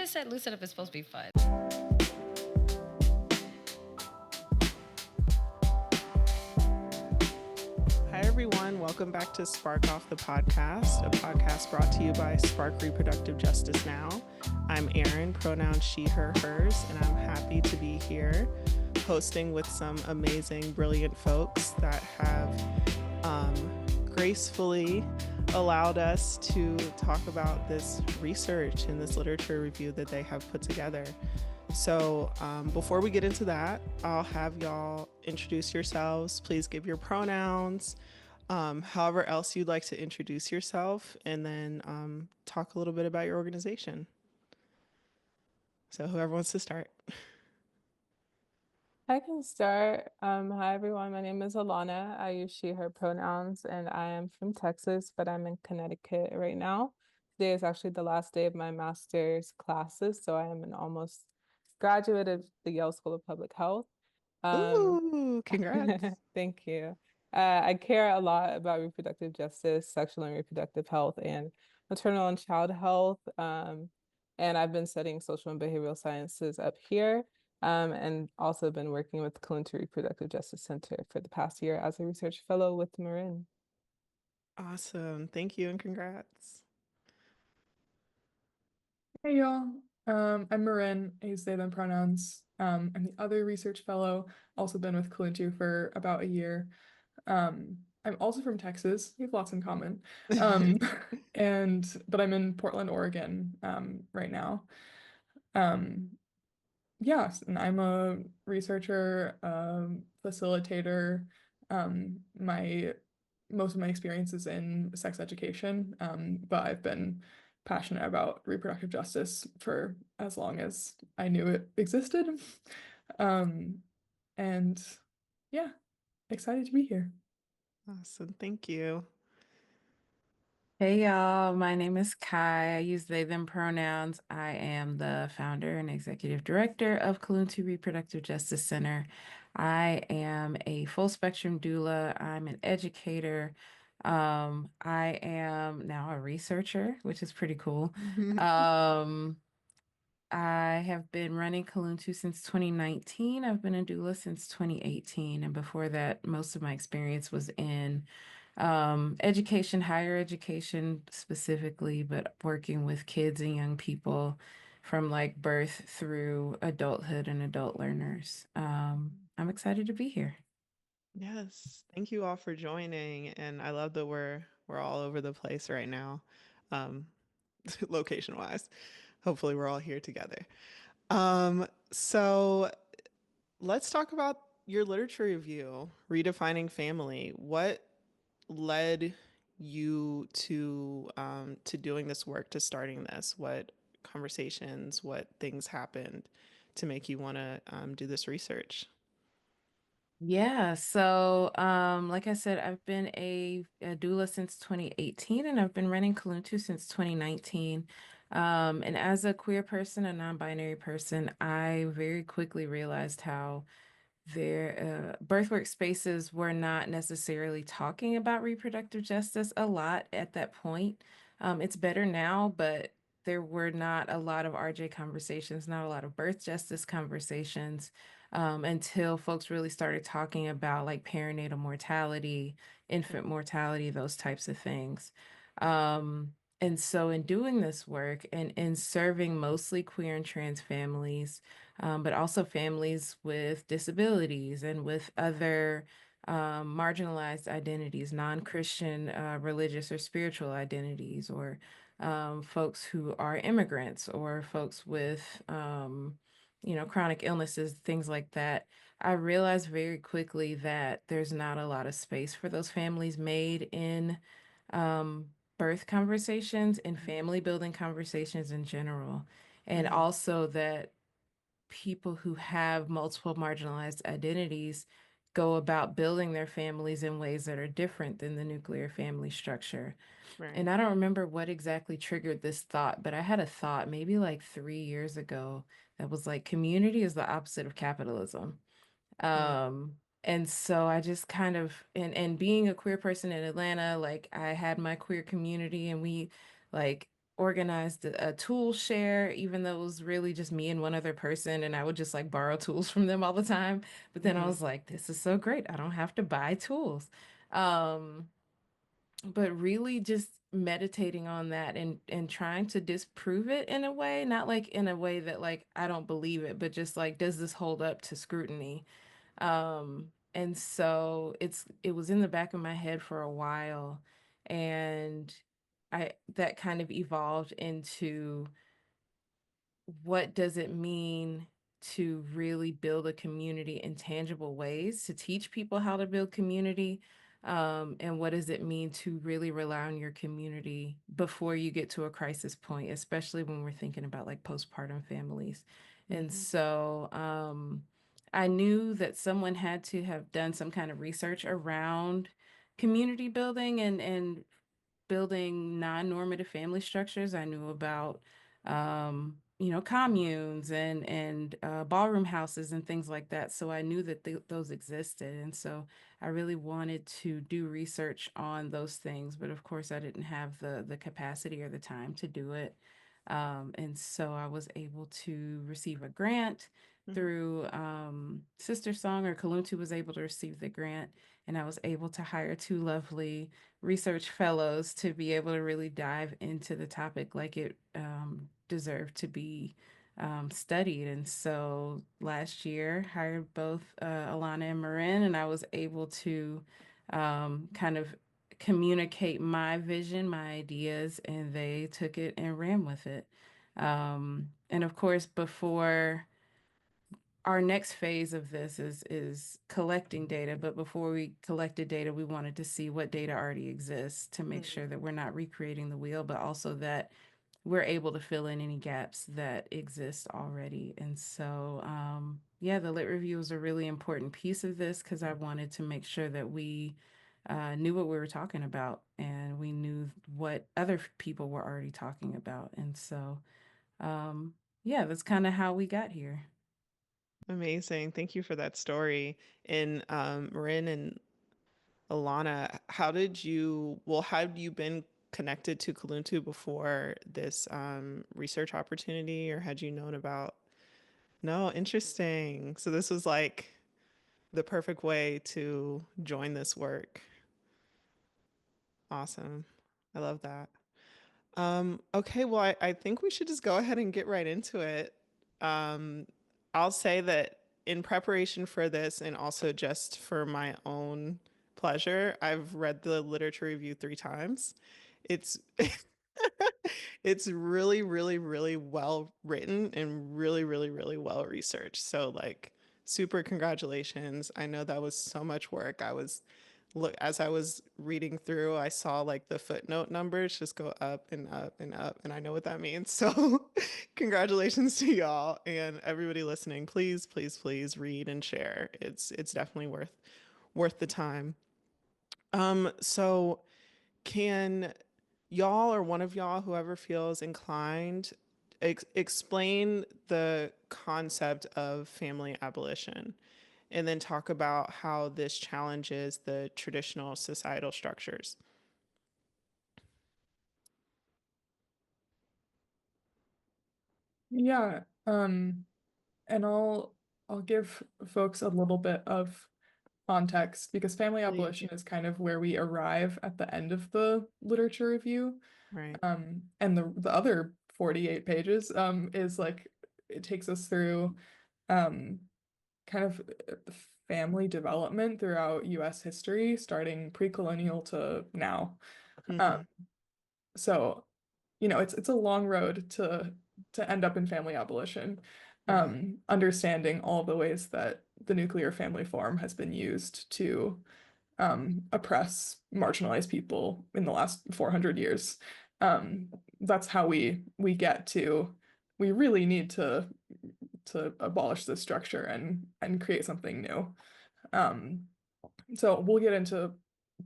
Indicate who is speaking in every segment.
Speaker 1: just said Loosen Up is supposed to be fun.
Speaker 2: Hi, everyone. Welcome back to Spark Off the Podcast, a podcast brought to you by Spark Reproductive Justice Now. I'm Erin, pronouns she, her, hers, and I'm happy to be here hosting with some amazing, brilliant folks that have gracefully allowed us to talk about this research and this literature review that they have put together. So before we get into that, I'll have y'all introduce yourselves. Please give your pronouns, however else you'd like to introduce yourself, and then talk a little bit about your organization. So whoever wants to start.
Speaker 3: I can start. Hi, everyone. My name is Alanah. I use she, her pronouns, and I am from Texas, but I'm in Connecticut right now. Today is actually the last day of my master's classes, so I am an almost graduate of the Yale School of Public Health.
Speaker 2: Ooh, congrats.
Speaker 3: Thank you. I care a lot about reproductive justice, sexual and reproductive health, and maternal and child health. And I've been studying social and behavioral sciences up here. And also been working with the Kuluntu Reproductive Justice Center for the past year as a research fellow with Marin.
Speaker 2: Awesome. Thank you and congrats.
Speaker 4: Hey y'all, I'm Marin, I use they, them pronouns. I'm the other research fellow, also been with Kuluntu for about a year. I'm also from Texas, we have lots in common. But I'm in Portland, Oregon, right now. Yes, and I'm a researcher, facilitator. Most of my experience is in sex education, but I've been passionate about reproductive justice for as long as I knew it existed. And yeah, excited to be here.
Speaker 2: Awesome. Thank you.
Speaker 5: Hey y'all, my name is Khye. I use they, them pronouns. I am the founder and executive director of Kuluntu Reproductive Justice Center. I am a full spectrum doula. I'm an educator. I am now a researcher, which is pretty cool. I have been running Kuluntu since 2019. I've been a doula since 2018. And before that, most of my experience was in education, higher education specifically, but working with kids and young people from like birth through adulthood and adult learners. I'm excited to be here.
Speaker 2: Yes, thank you all for joining, and I love that we're all over the place right now, location wise. Hopefully, we're all here together. So let's talk about your literature review, Redefining Family. What led you to doing this work, to starting this? What conversations, what things happened to make you want to do this research?
Speaker 5: Yeah, so like I said, I've been a doula since 2018 and I've been running Kuluntu since 2019. And as a queer person, a non-binary person, I very quickly realized how their birthwork spaces were not necessarily talking about reproductive justice a lot at that point. It's better now, but there were not a lot of RJ conversations, not a lot of birth justice conversations, until folks really started talking about like perinatal mortality, infant mortality, those types of things. And so in doing this work and in serving mostly queer and trans families, but also families with disabilities and with other marginalized identities, non-Christian religious or spiritual identities, or folks who are immigrants or folks with, chronic illnesses, things like that. I realized very quickly that there's not a lot of space for those families made in um, birth conversations and family building conversations in general. And also that people who have multiple marginalized identities go about building their families in ways that are different than the nuclear family structure.
Speaker 2: Right.
Speaker 5: And I don't remember what exactly triggered this thought, but I had a thought maybe like 3 years ago that was like, community is the opposite of capitalism. And so I just kind of, and being a queer person in Atlanta, like I had my queer community and we like organized a tool share, even though it was really just me and one other person, and I would just like borrow tools from them all the time. But then I was like, this is so great. I don't have to buy tools. But really just meditating on that and trying to disprove it in a way, not like in a way that like I don't believe it, but just like, does this hold up to scrutiny? And so it was in the back of my head for a while, and that kind of evolved into, what does it mean to really build a community in tangible ways, to teach people how to build community? And what does it mean to really rely on your community before you get to a crisis point, especially when we're thinking about like postpartum families? And so I knew that someone had to have done some kind of research around community building and building non-normative family structures. I knew about, communes and ballroom houses and things like that. So I knew that those existed. And so I really wanted to do research on those things. But of course, I didn't have the capacity or the time to do it. And so I was able to receive a grant through Sister Song, or Kuluntu was able to receive the grant. And I was able to hire two lovely research fellows to be able to really dive into the topic like it deserved to be studied. And so last year, hired both Alanah and Marin, and I was able to kind of communicate my vision, my ideas, and they took it and ran with it. And of course, before our next phase of this is collecting data, but before we collected data, we wanted to see what data already exists to make sure that we're not recreating the wheel, but also that we're able to fill in any gaps that exist already. And so, the lit review was a really important piece of this, because I wanted to make sure that we knew what we were talking about, and we knew what other people were already talking about. And so, that's kind of how we got here.
Speaker 2: Amazing. Thank you for that story. And Marin and Alanah, have you been connected to Kuluntu before this research opportunity, or had you known about? No, interesting. So this was like the perfect way to join this work. Awesome. I love that. Okay, well, I think we should just go ahead and get right into it. Um, I'll say that in preparation for this, and also just for my own pleasure, I've read the literature review 3 times. It's it's really, really, really well written and really, really, really well researched. So like, super congratulations. I know that was so much work. As I was reading through, I saw like the footnote numbers just go up and up and up, and I know what that means. So congratulations to y'all, and everybody listening. Please, please, please read and share. It's definitely worth the time. So can y'all, or one of y'all, whoever feels inclined, explain the concept of family abolition, and then talk about how this challenges the traditional societal structures?
Speaker 4: Yeah, and I'll give folks a little bit of context, because family
Speaker 2: Please.
Speaker 4: abolition is kind of where we arrive at the end of the literature review.
Speaker 2: Right.
Speaker 4: And the other 48 pages is like, it takes us through kind of family development throughout US history, starting pre-colonial to now.
Speaker 2: Mhm.
Speaker 4: So, it's a long road to end up in family abolition.
Speaker 2: Right.
Speaker 4: Understanding all the ways that the nuclear family form has been used to oppress marginalized people in the last 400 years. That's how we get to, we really need to abolish this structure and create something new. So we'll get into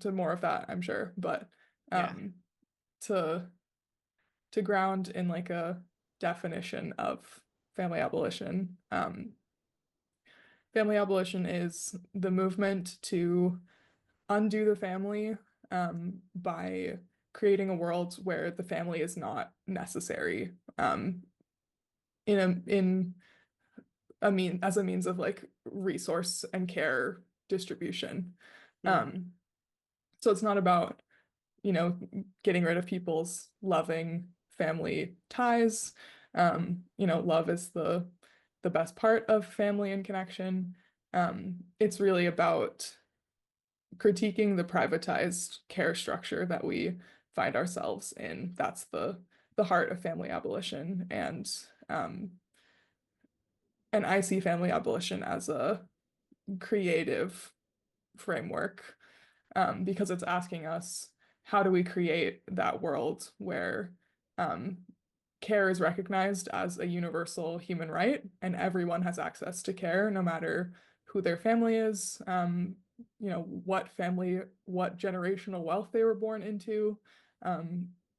Speaker 4: more of that, I'm sure, but
Speaker 2: Yeah.
Speaker 4: to ground in like a definition of family abolition. Family abolition is the movement to undo the family by creating a world where the family is not necessary as a means of like resource and care distribution. So it's not about, getting rid of people's loving family ties. Love is the best part of family and connection. It's really about critiquing the privatized care structure that we find ourselves in. That's the heart of family abolition. And I see family abolition as a creative framework, because it's asking us, how do we create that world where care is recognized as a universal human right and everyone has access to care, no matter who their family is, what generational wealth they were born into,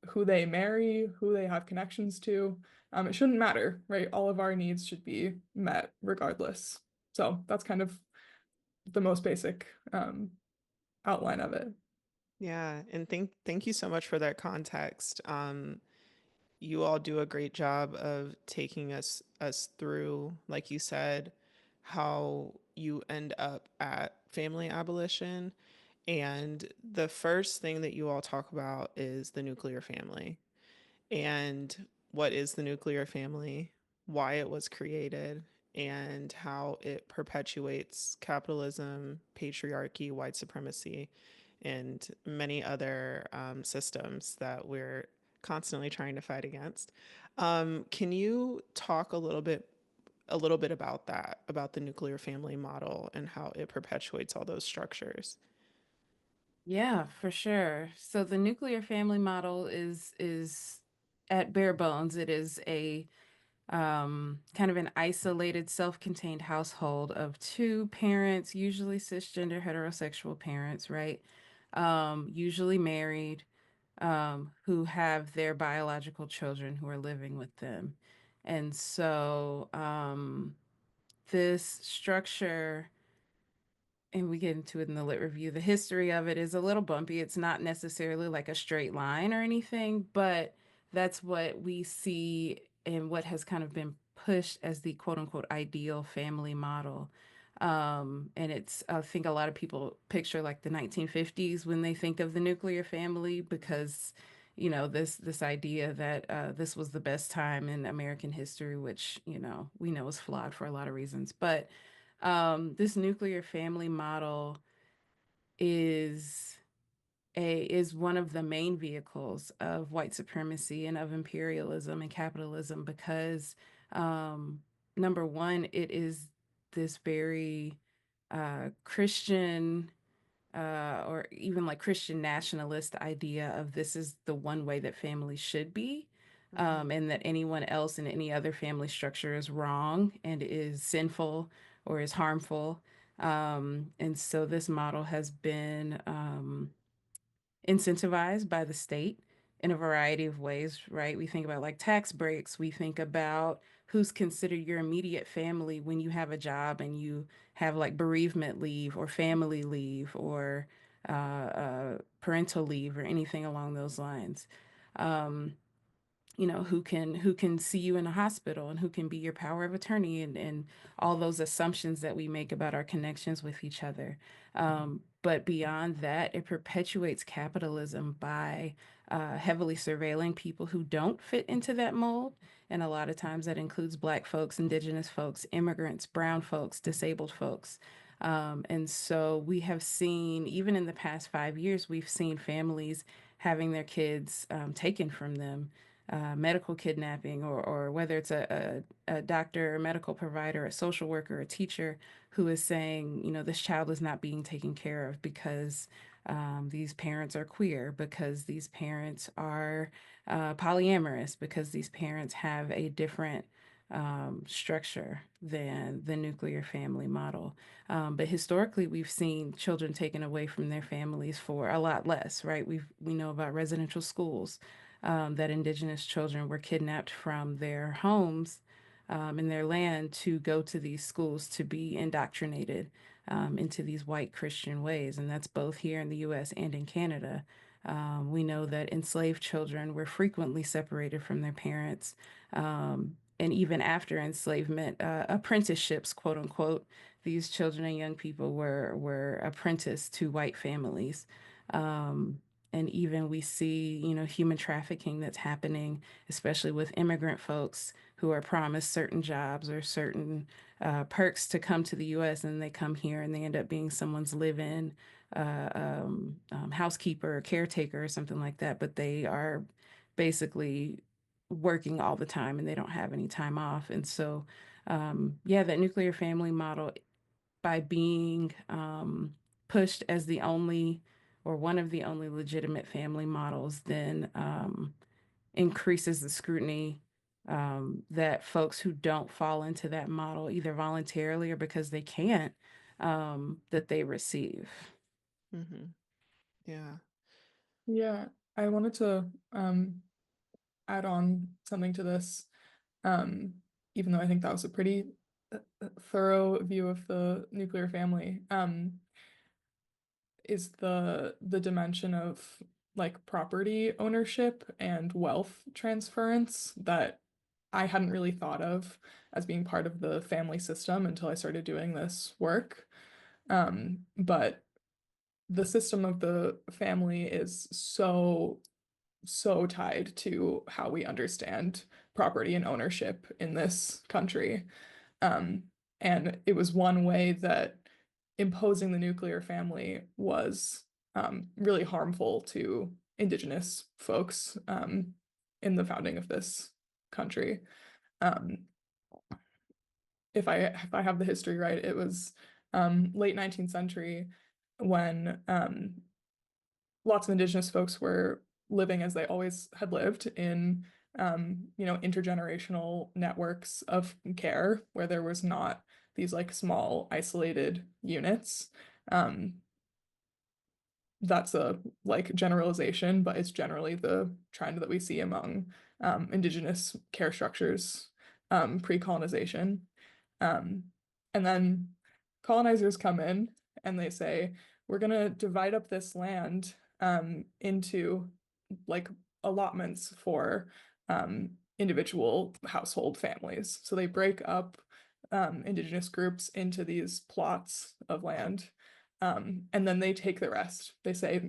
Speaker 4: who they marry, who they have connections to. It shouldn't matter, right? All of our needs should be met regardless. So that's kind of the most basic outline of it.
Speaker 2: Yeah, and thank you so much for that context. You all do a great job of taking us through, like you said, how you end up at family abolition. And the first thing that you all talk about is the nuclear family. And what is the nuclear family, why it was created, and how it perpetuates capitalism, patriarchy, white supremacy, and many other systems that we're constantly trying to fight against. Can you talk a little bit about that, about the nuclear family model and how it perpetuates all those structures?
Speaker 5: Yeah, for sure. So the nuclear family model is at bare bones, it is a kind of an isolated, self-contained household of two parents, usually cisgender heterosexual parents, right? Usually married, who have their biological children who are living with them. And so this structure, and we get into it in the lit review, the history of it is a little bumpy. It's not necessarily like a straight line or anything, but that's what we see and what has kind of been pushed as the quote unquote ideal family model. And it's, I think a lot of people picture like the 1950s when they think of the nuclear family, because this idea that this was the best time in American history, which we know is flawed for a lot of reasons. But this nuclear family model is one of the main vehicles of white supremacy and of imperialism and capitalism, because number one, it is this very Christian or even like Christian nationalist idea of this is the one way that family should be. And that anyone else in any other family structure is wrong and is sinful or is harmful. And so this model has been incentivized by the state in a variety of ways, right? We think about like tax breaks. We think about who's considered your immediate family when you have a job and you have like bereavement leave or family leave or parental leave or anything along those lines. Who can see you in a hospital and who can be your power of attorney, and all those assumptions that we make about our connections with each other. But beyond that, it perpetuates capitalism by heavily surveilling people who don't fit into that mold. And a lot of times that includes Black folks, Indigenous folks, immigrants, brown folks, disabled folks. And so we have seen, even in the past 5 years, we've seen families having their kids taken from them. Medical kidnapping, or whether it's a doctor, a medical provider, a social worker, a teacher who is saying, this child is not being taken care of because these parents are queer, because these parents are polyamorous, because these parents have a different structure than the nuclear family model. But historically, we've seen children taken away from their families for a lot less, right? We know about residential schools. That Indigenous children were kidnapped from their homes and their land to go to these schools to be indoctrinated into these white Christian ways. And that's both here in the US and in Canada. We know that enslaved children were frequently separated from their parents. And even after enslavement, apprenticeships, quote unquote, these children and young people were apprenticed to white families. And even we see, human trafficking that's happening, especially with immigrant folks who are promised certain jobs or certain perks to come to the U.S. and they come here and they end up being someone's live-in housekeeper or caretaker or something like that, but they are basically working all the time and they don't have any time off. And so, that nuclear family model, by being pushed as the only or one of the only legitimate family models, then increases the scrutiny that folks who don't fall into that model, either voluntarily or because they can't, that they receive.
Speaker 2: Mm-hmm. Yeah.
Speaker 4: Yeah, I wanted to add on something to this, even though I think that was a pretty thorough view of the nuclear family, is the dimension of like property ownership and wealth transference that I hadn't really thought of as being part of the family system until I started doing this work. But the system of the family is so tied to how we understand property and ownership in this country. And it was one way that imposing the nuclear family was really harmful to Indigenous folks in the founding of this country. Um, if I have the history right, it was late 19th century when lots of Indigenous folks were living as they always had lived in intergenerational networks of care where there was not these like small isolated units. That's a like generalization, but it's generally the trend that we see among Indigenous care structures pre-colonization. And then colonizers come in and they say, we're going to divide up this land into like allotments for individual household families. So they break up Indigenous groups into these plots of land. And then they take the rest. They say,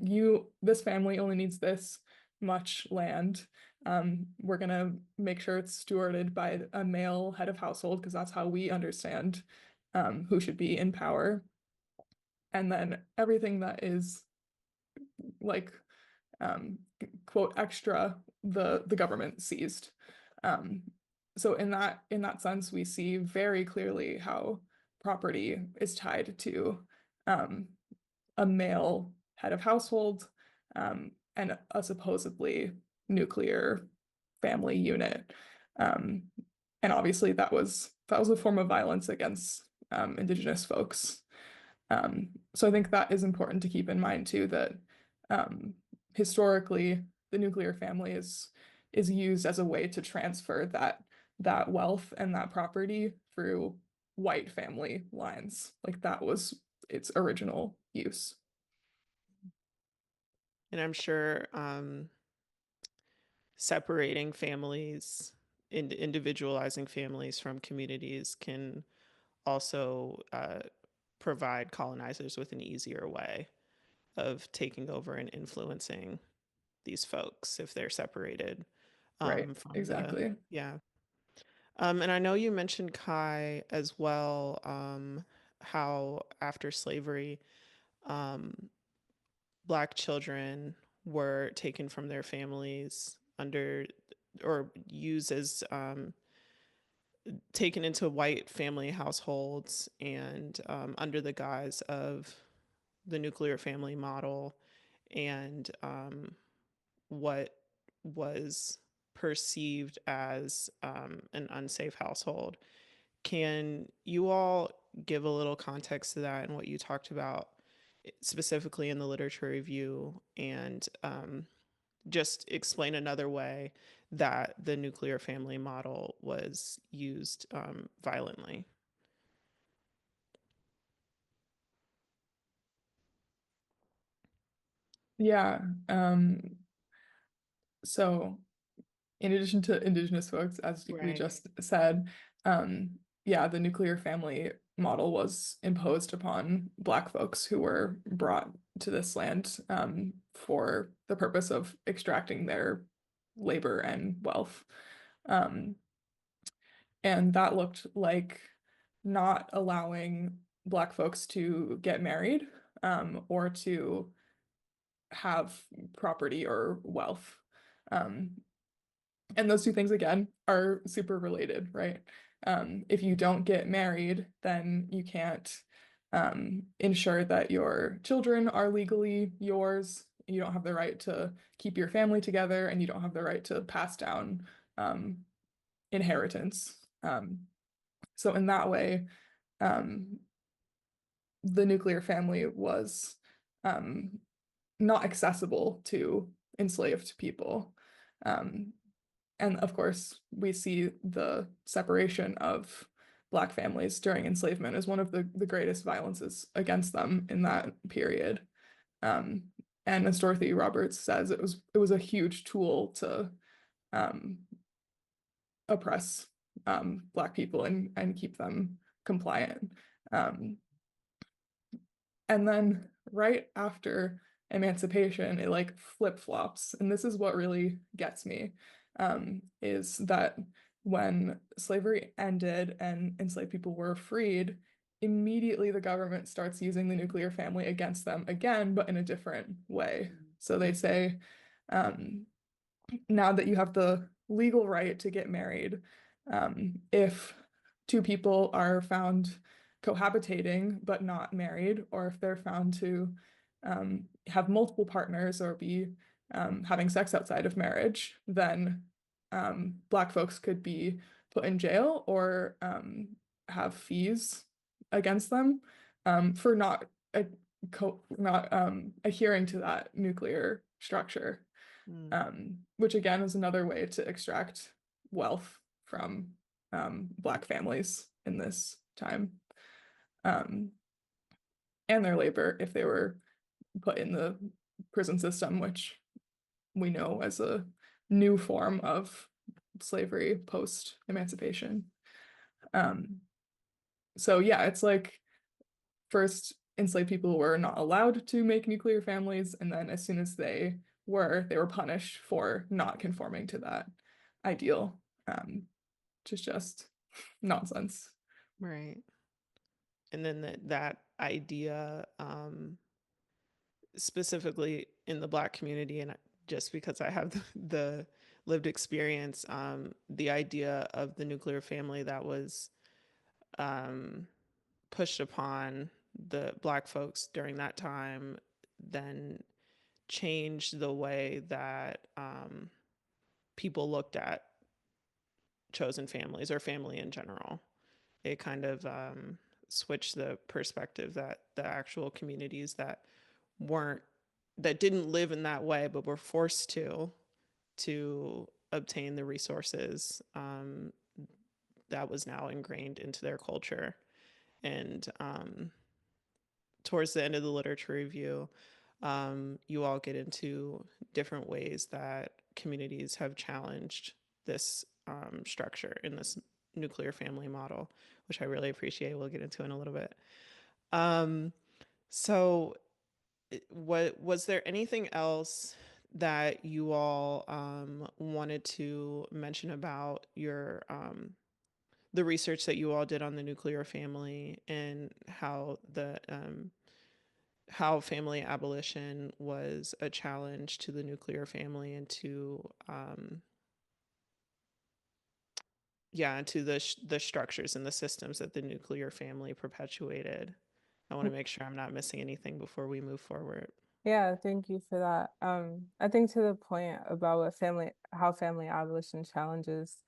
Speaker 4: this family only needs this much land. We're going to make sure it's stewarded by a male head of household because that's how we understand who should be in power. And then everything that is like quote extra, the government seized. So in that sense, we see very clearly how property is tied to a male head of household and a supposedly nuclear family unit. And obviously that was a form of violence against Indigenous folks. So I think that is important to keep in mind too, that historically the nuclear family is used as a way to transfer that wealth and that property through white family lines. Like that was its original use.
Speaker 2: And I'm sure separating families, individualizing families from communities can also provide colonizers with an easier way of taking over and influencing these folks if they're separated
Speaker 4: Right,
Speaker 2: from
Speaker 4: exactly.
Speaker 2: and I know you mentioned Khye as well, how after slavery, Black children were taken from their families under or used as taken into white family households and under the guise of the nuclear family model and what was perceived as an unsafe household. Can you all give a little context to that and what you talked about specifically in the literature review and just explain another way that the nuclear family model was used violently?
Speaker 4: Yeah. So in addition to Indigenous folks, as we
Speaker 2: Right.
Speaker 4: just said, yeah, the nuclear family model was imposed upon Black folks who were brought to this land for the purpose of extracting their labor and wealth. And that looked like not allowing Black folks to get married or to have property or wealth. And those two things, again, are super related, right? If you don't get married, then you can't ensure that your children are legally yours. You don't have the right to keep your family together, and you don't have the right to pass down inheritance. So in that way, the nuclear family was not accessible to enslaved people. And of course, we see the separation of Black families during enslavement as one of the greatest violences against them in that period. And as Dorothy Roberts says, it was a huge tool to oppress Black people and keep them compliant. And then right after emancipation, it like flip-flops. And this is what really gets me, is that when slavery ended and enslaved people were freed, immediately the government starts using the nuclear family against them again, but in a different way. So they say, now that you have the legal right to get married, if two people are found cohabitating but not married, or if they're found to have multiple partners or be having sex outside of marriage, then Black folks could be put in jail or have fees against them for not adhering to that nuclear structure. Which again is another way to extract wealth from Black families in this time, and their labor if they were put in the prison system, which we know as a new form of slavery post-emancipation. So yeah, it's like first enslaved people were not allowed to make nuclear families, and then as soon as they were punished for not conforming to that ideal, which is just nonsense.
Speaker 2: Right. And then that idea, specifically in the Black community, and just because I have the lived experience, the idea of the nuclear family that was pushed upon the Black folks during that time then changed the way that people looked at chosen families or family in general. It kind of switched the perspective that the actual communities that didn't live in that way but were forced to obtain the resources, that was now ingrained into their culture. And towards the end of the literature review, you all get into different ways that communities have challenged this structure in this nuclear family model, which I really appreciate. We'll get into in a little bit. So what was there anything else that you all wanted to mention about your the research that you all did on the nuclear family and how family abolition was a challenge to the nuclear family and to to the structures and the systems that the nuclear family perpetuated? I want to make sure I'm not missing anything before we move forward.
Speaker 3: Yeah, thank you for that. I think to the point about how family abolition challenges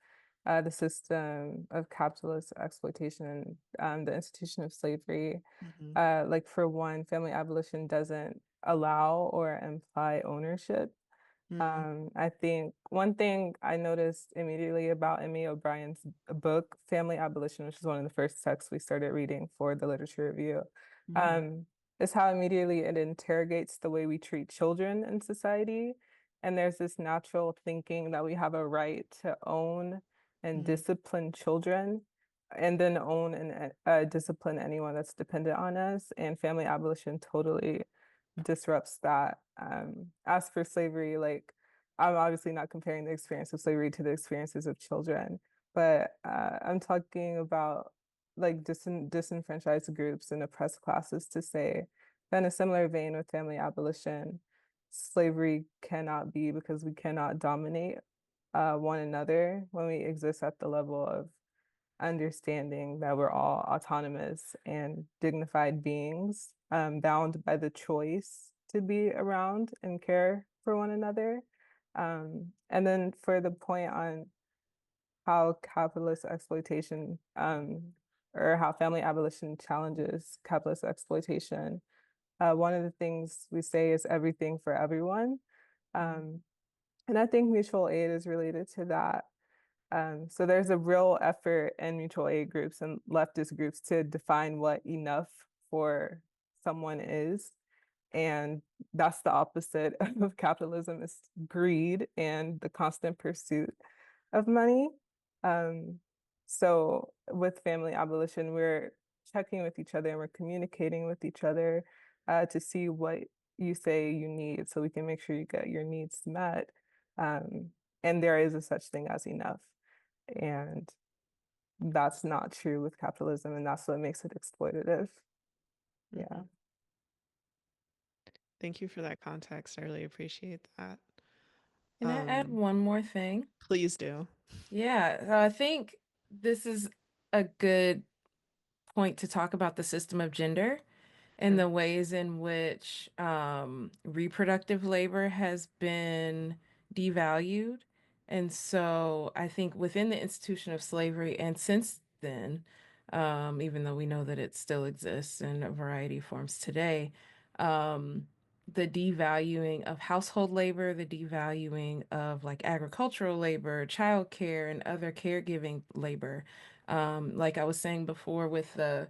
Speaker 3: the system of capitalist exploitation and the institution of slavery. Like for one, family abolition doesn't allow or imply ownership. I think one thing I noticed immediately about Emmy O'Brien's book, Family Abolition, which is one of the first texts we started reading for the literature review, is how immediately it interrogates the way we treat children in society. And there's this natural thinking that we have a right to own and discipline children, and then own and discipline anyone that's dependent on us. And family abolition totally disrupts that. As for slavery, like, I'm obviously not comparing the experience of slavery to the experiences of children, but I'm talking about like disenfranchised groups and oppressed classes to say that in a similar vein with family abolition, slavery cannot be, because we cannot dominate one another when we exist at the level of understanding that we're all autonomous and dignified beings, bound by the choice to be around and care for one another. And then for the point on how capitalist exploitation, or how family abolition challenges capitalist exploitation, one of the things we say is everything for everyone. And I think mutual aid is related to that. So there's a real effort in mutual aid groups and leftist groups to define what enough for someone is. And that's the opposite of capitalism, is greed and the constant pursuit of money. So with family abolition, we're checking with each other and we're communicating with each other to see what you say you need, so we can make sure you get your needs met. And there is a such thing as enough. And that's not true with capitalism, and that's what makes it exploitative. Yeah.
Speaker 2: Thank you for that context. I really appreciate that.
Speaker 5: Can I add one more thing?
Speaker 2: Please do.
Speaker 5: Yeah, so I think this is a good point to talk about the system of gender and the ways in which reproductive labor has been devalued. And so I think within the institution of slavery, and since then, even though we know that it still exists in a variety of forms today, the devaluing of household labor, the devaluing of like agricultural labor, childcare, and other caregiving labor. Like I was saying before, with the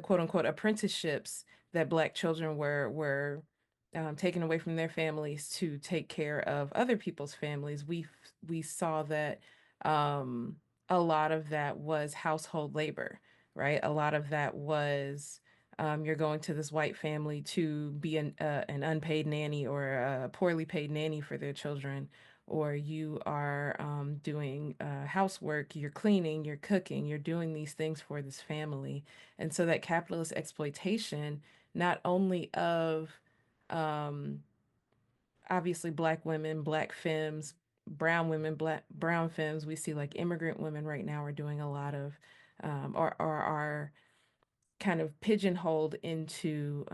Speaker 5: quote unquote apprenticeships that Black children were taken away from their families to take care of other people's families, we saw that a lot of that was household labor, right? A lot of that was you're going to this white family to be an unpaid nanny or a poorly paid nanny for their children, or you are doing housework, you're cleaning, you're cooking, you're doing these things for this family. And so that capitalist exploitation, not only of obviously Black women, Black femmes, brown women, brown femmes, we see like immigrant women right now are doing a lot of, or are kind of pigeonholed into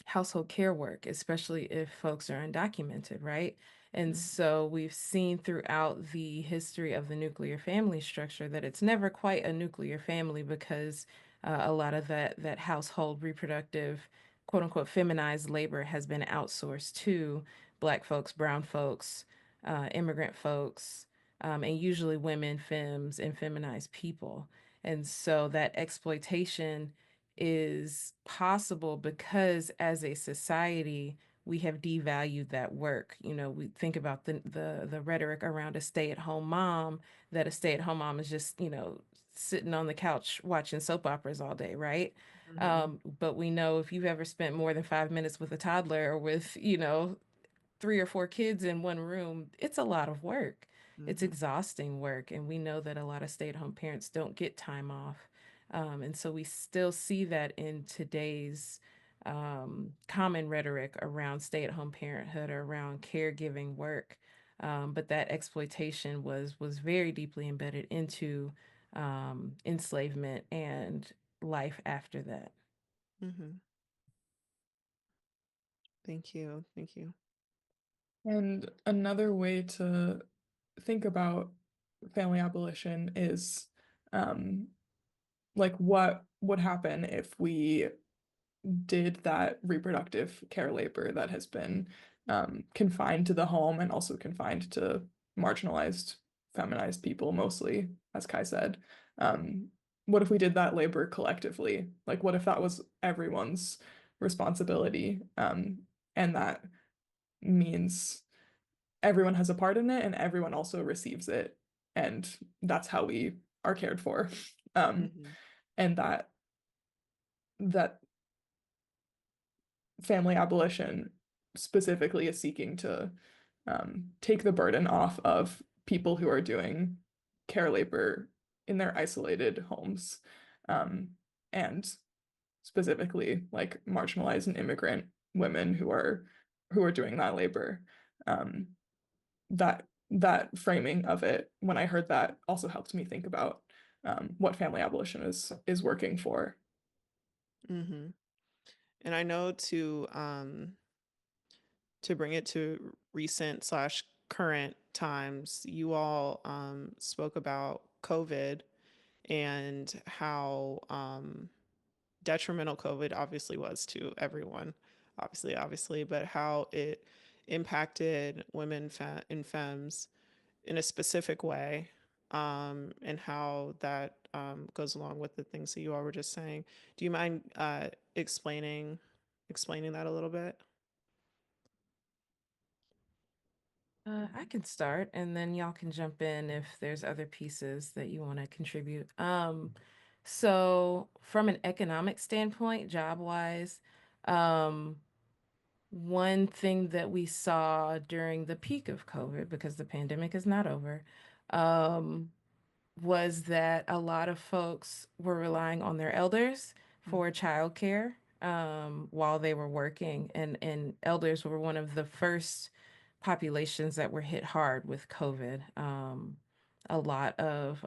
Speaker 5: household care work, especially if folks are undocumented, right? And so we've seen throughout the history of the nuclear family structure that it's never quite a nuclear family, because a lot of that household reproductive, quote unquote, feminized labor has been outsourced to Black folks, brown folks, immigrant folks, and usually women, femmes, and feminized people. And so that exploitation is possible because as a society, we have devalued that work. You know, we think about the rhetoric around a stay-at-home mom, that a stay-at-home mom is just, you know, sitting on the couch watching soap operas all day, right? But we know if you've ever spent more than 5 minutes with a toddler or with, you know, 3 or 4 kids in one room, it's a lot of work. It's exhausting work. And we know that a lot of stay-at-home parents don't get time off. And so we still see that in today's common rhetoric around stay-at-home parenthood or around caregiving work. But that exploitation was very deeply embedded into enslavement and life after that.
Speaker 2: Thank you. Thank you.
Speaker 4: And another way to think about family abolition is like what would happen if we did that reproductive care labor that has been confined to the home and also confined to marginalized, feminized people mostly, as Khye said. What if we did that labor collectively? Like, what if that was everyone's responsibility. And that means everyone has a part in it and everyone also receives it. And that's how we are cared for. And that family abolition specifically is seeking to take the burden off of people who are doing care labor in their isolated homes, and specifically like marginalized and immigrant women who are doing that labor. That framing of it, when I heard that, also helped me think about what family abolition is working for.
Speaker 2: And I know to bring it to recent / current times, you all spoke about COVID and how detrimental COVID obviously was to everyone, obviously, but how it impacted women and femmes in a specific way, and how that goes along with the things that you all were just saying. Do you mind explaining that a little bit?
Speaker 5: I can start and then y'all can jump in if there's other pieces that you want to contribute. So from an economic standpoint, job-wise, one thing that we saw during the peak of COVID, because the pandemic is not over, was that a lot of folks were relying on their elders for childcare while they were working, and elders were one of the first populations that were hit hard with COVID. A lot of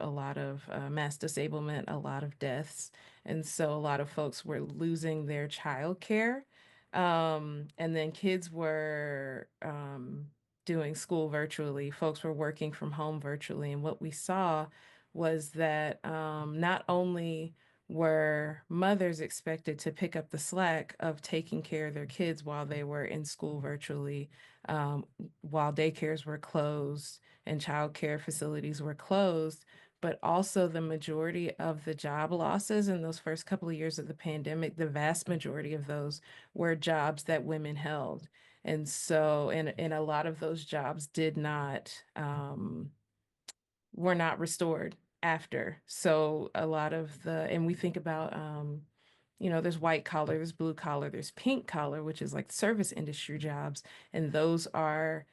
Speaker 5: mass disablement, a lot of deaths, and so a lot of folks were losing their childcare. And then kids were doing school virtually. Folks were working from home virtually, and what we saw was that not only were mothers expected to pick up the slack of taking care of their kids while they were in school virtually, while daycares were closed and childcare facilities were closed, but also the majority of the job losses in those first couple of years of the pandemic, the vast majority of those were jobs that women held. And so, and a lot of those jobs were not restored after. So a lot of and we think about, there's white collar, there's blue collar, there's pink collar, which is like service industry jobs. And those are,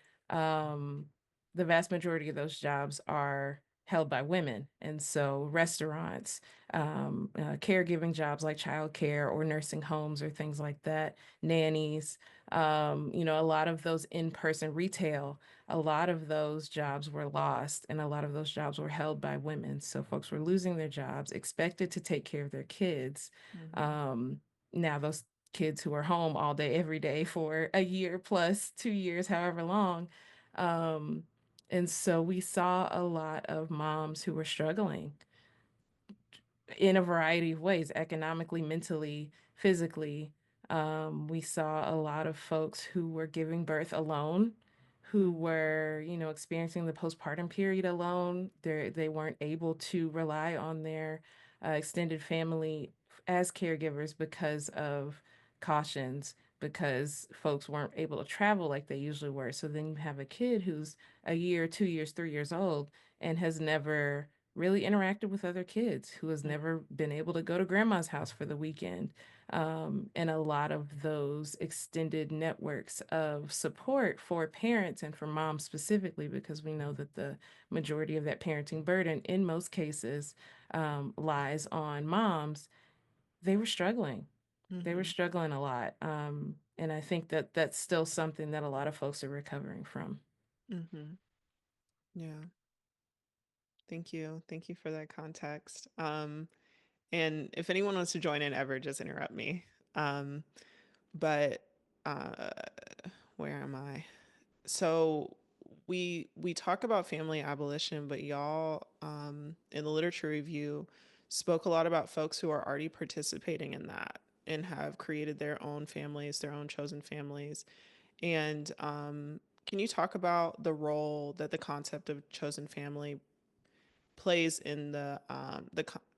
Speaker 5: the vast majority of those jobs are held by women. And so restaurants, caregiving jobs like childcare or nursing homes or things like that, nannies, a lot of those in-person retail, a lot of those jobs were lost and a lot of those jobs were held by women. So folks were losing their jobs, expected to take care of their kids. Now those kids who are home all day, every day for a year plus 2 years, however long. And so we saw a lot of moms who were struggling in a variety of ways, economically, mentally, physically. We saw a lot of folks who were giving birth alone, who were, experiencing the postpartum period alone. They weren't able to rely on their extended family as caregivers because of cautions, because folks weren't able to travel like they usually were. So then you have a kid who's a year, 2 years, 3 years old and has never really interacted with other kids, who has never been able to go to grandma's house for the weekend. And a lot of those extended networks of support for parents and for moms specifically, because we know that the majority of that parenting burden in most cases lies on moms. They were struggling. They were struggling a lot. And I think that that's still something that a lot of folks are recovering from.
Speaker 2: Yeah. Thank you. Thank you for that context. And if anyone wants to join in ever, just interrupt me. But where am I? So we talk about family abolition, but y'all in the literature review spoke a lot about folks who are already participating in that and have created their own families, their own chosen families. And can you talk about the role that the concept of chosen family plays in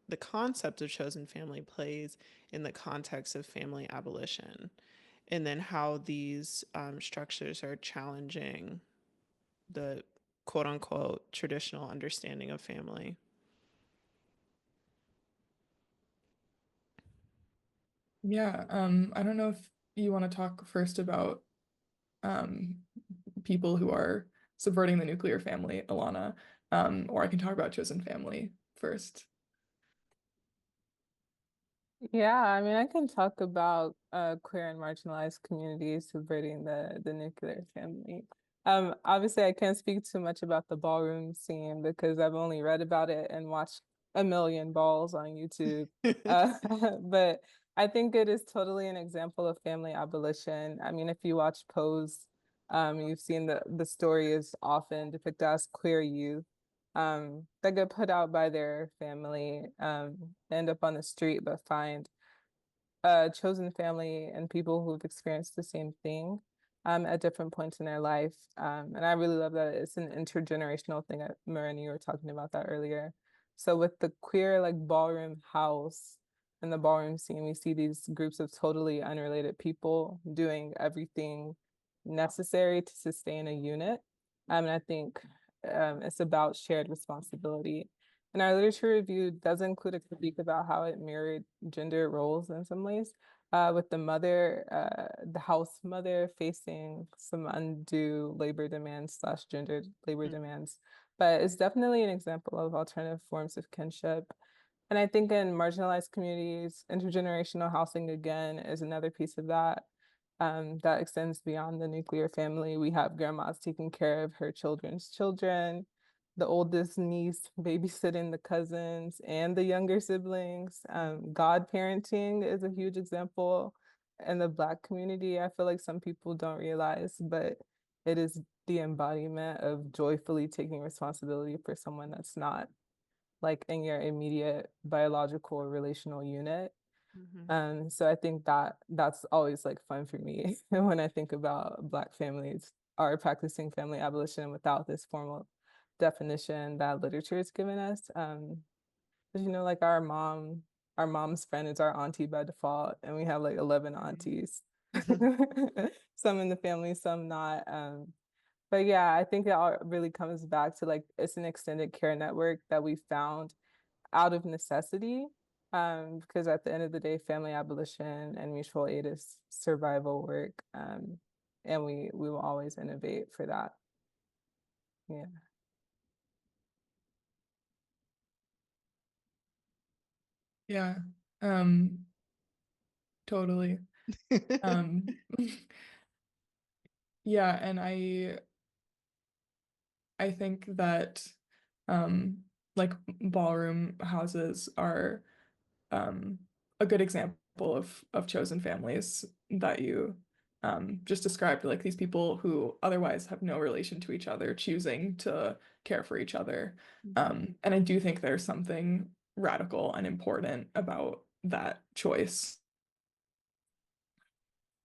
Speaker 2: the concept of chosen family plays in the context of family abolition, and then how these structures are challenging the quote unquote traditional understanding of family.
Speaker 4: Yeah, I don't know if you want to talk first about um, people who are subverting the nuclear family, Alanah, or I can talk about chosen family first.
Speaker 3: Yeah, I mean, I can talk about queer and marginalized communities subverting the nuclear family. Obviously, I can't speak too much about the ballroom scene because I've only read about it and watched a million balls on YouTube. But I think it is totally an example of family abolition. I mean, if you watch Pose, you've seen the story is often depicted as queer youth that get put out by their family, end up on the street, but find a chosen family and people who've experienced the same thing at different points in their life. And I really love that it's an intergenerational thing. Marin, you were talking about that earlier. So with the queer like ballroom house and the ballroom scene, we see these groups of totally unrelated people doing everything necessary to sustain a unit. And I think it's about shared responsibility. And our literature review does include a critique about how it mirrored gender roles in some ways, with the mother, the house mother facing some undue labor demands slash gendered labor demands. But it's definitely an example of alternative forms of kinship. And I think in marginalized communities, intergenerational housing again is another piece of that. That extends beyond the nuclear family. We have grandmas taking care of her children's children, the oldest niece babysitting the cousins and the younger siblings. Godparenting is a huge example in the Black community. I feel like some people don't realize, but it is the embodiment of joyfully taking responsibility for someone that's not like in your immediate biological or relational unit. So I think that that's always like fun for me when I think about Black families are practicing family abolition without this formal definition that literature has given us. Because like our mom's friend is our auntie by default, and we have like 11 aunties. Some in the family, some not. But yeah, I think it all really comes back to like it's an extended care network that we found out of necessity. Because at the end of the day, family abolition and mutual aid is survival work. And we will always innovate for that. Yeah.
Speaker 4: Yeah, totally. Um, yeah, and I think that like ballroom houses are a good example of chosen families that you just described, like these people who otherwise have no relation to each other choosing to care for each other. And I do think there's something radical and important about that choice.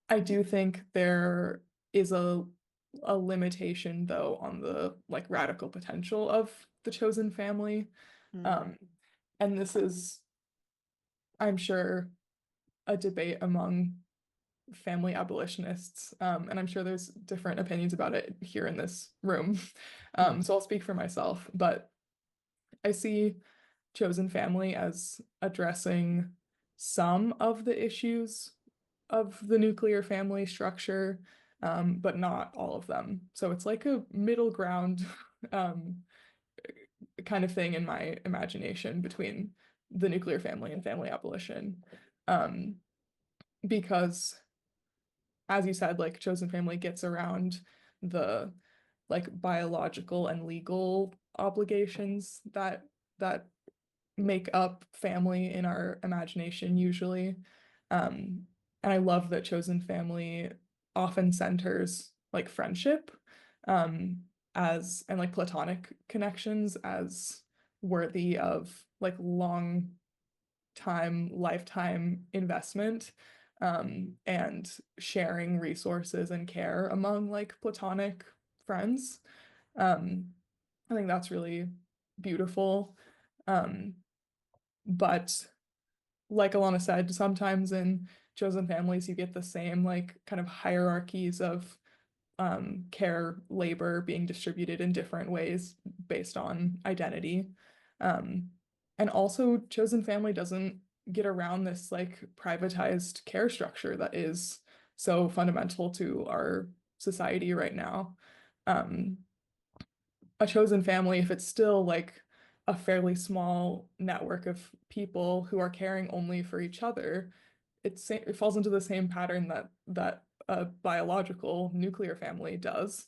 Speaker 4: I do think there is a limitation though on the like radical potential of the chosen family. And this is, I'm sure, a debate among family abolitionists, and I'm sure there's different opinions about it here in this room. So I'll speak for myself, but I see chosen family as addressing some of the issues of the nuclear family structure, but not all of them. So it's like a middle ground kind of thing in my imagination between the nuclear family and family abolition. Because as you said, like chosen family gets around the like biological and legal obligations that make up family in our imagination usually. And I love that chosen family often centers like friendship as and like platonic connections as worthy of like long time lifetime investment and sharing resources and care among like platonic friends. I think that's really beautiful. But like Alanah said, sometimes in chosen families, you get the same like kind of hierarchies of care labor being distributed in different ways based on identity. And also, chosen family doesn't get around this like privatized care structure that is so fundamental to our society right now. A chosen family, if it's still like a fairly small network of people who are caring only for each other, it falls into the same pattern that a biological nuclear family does,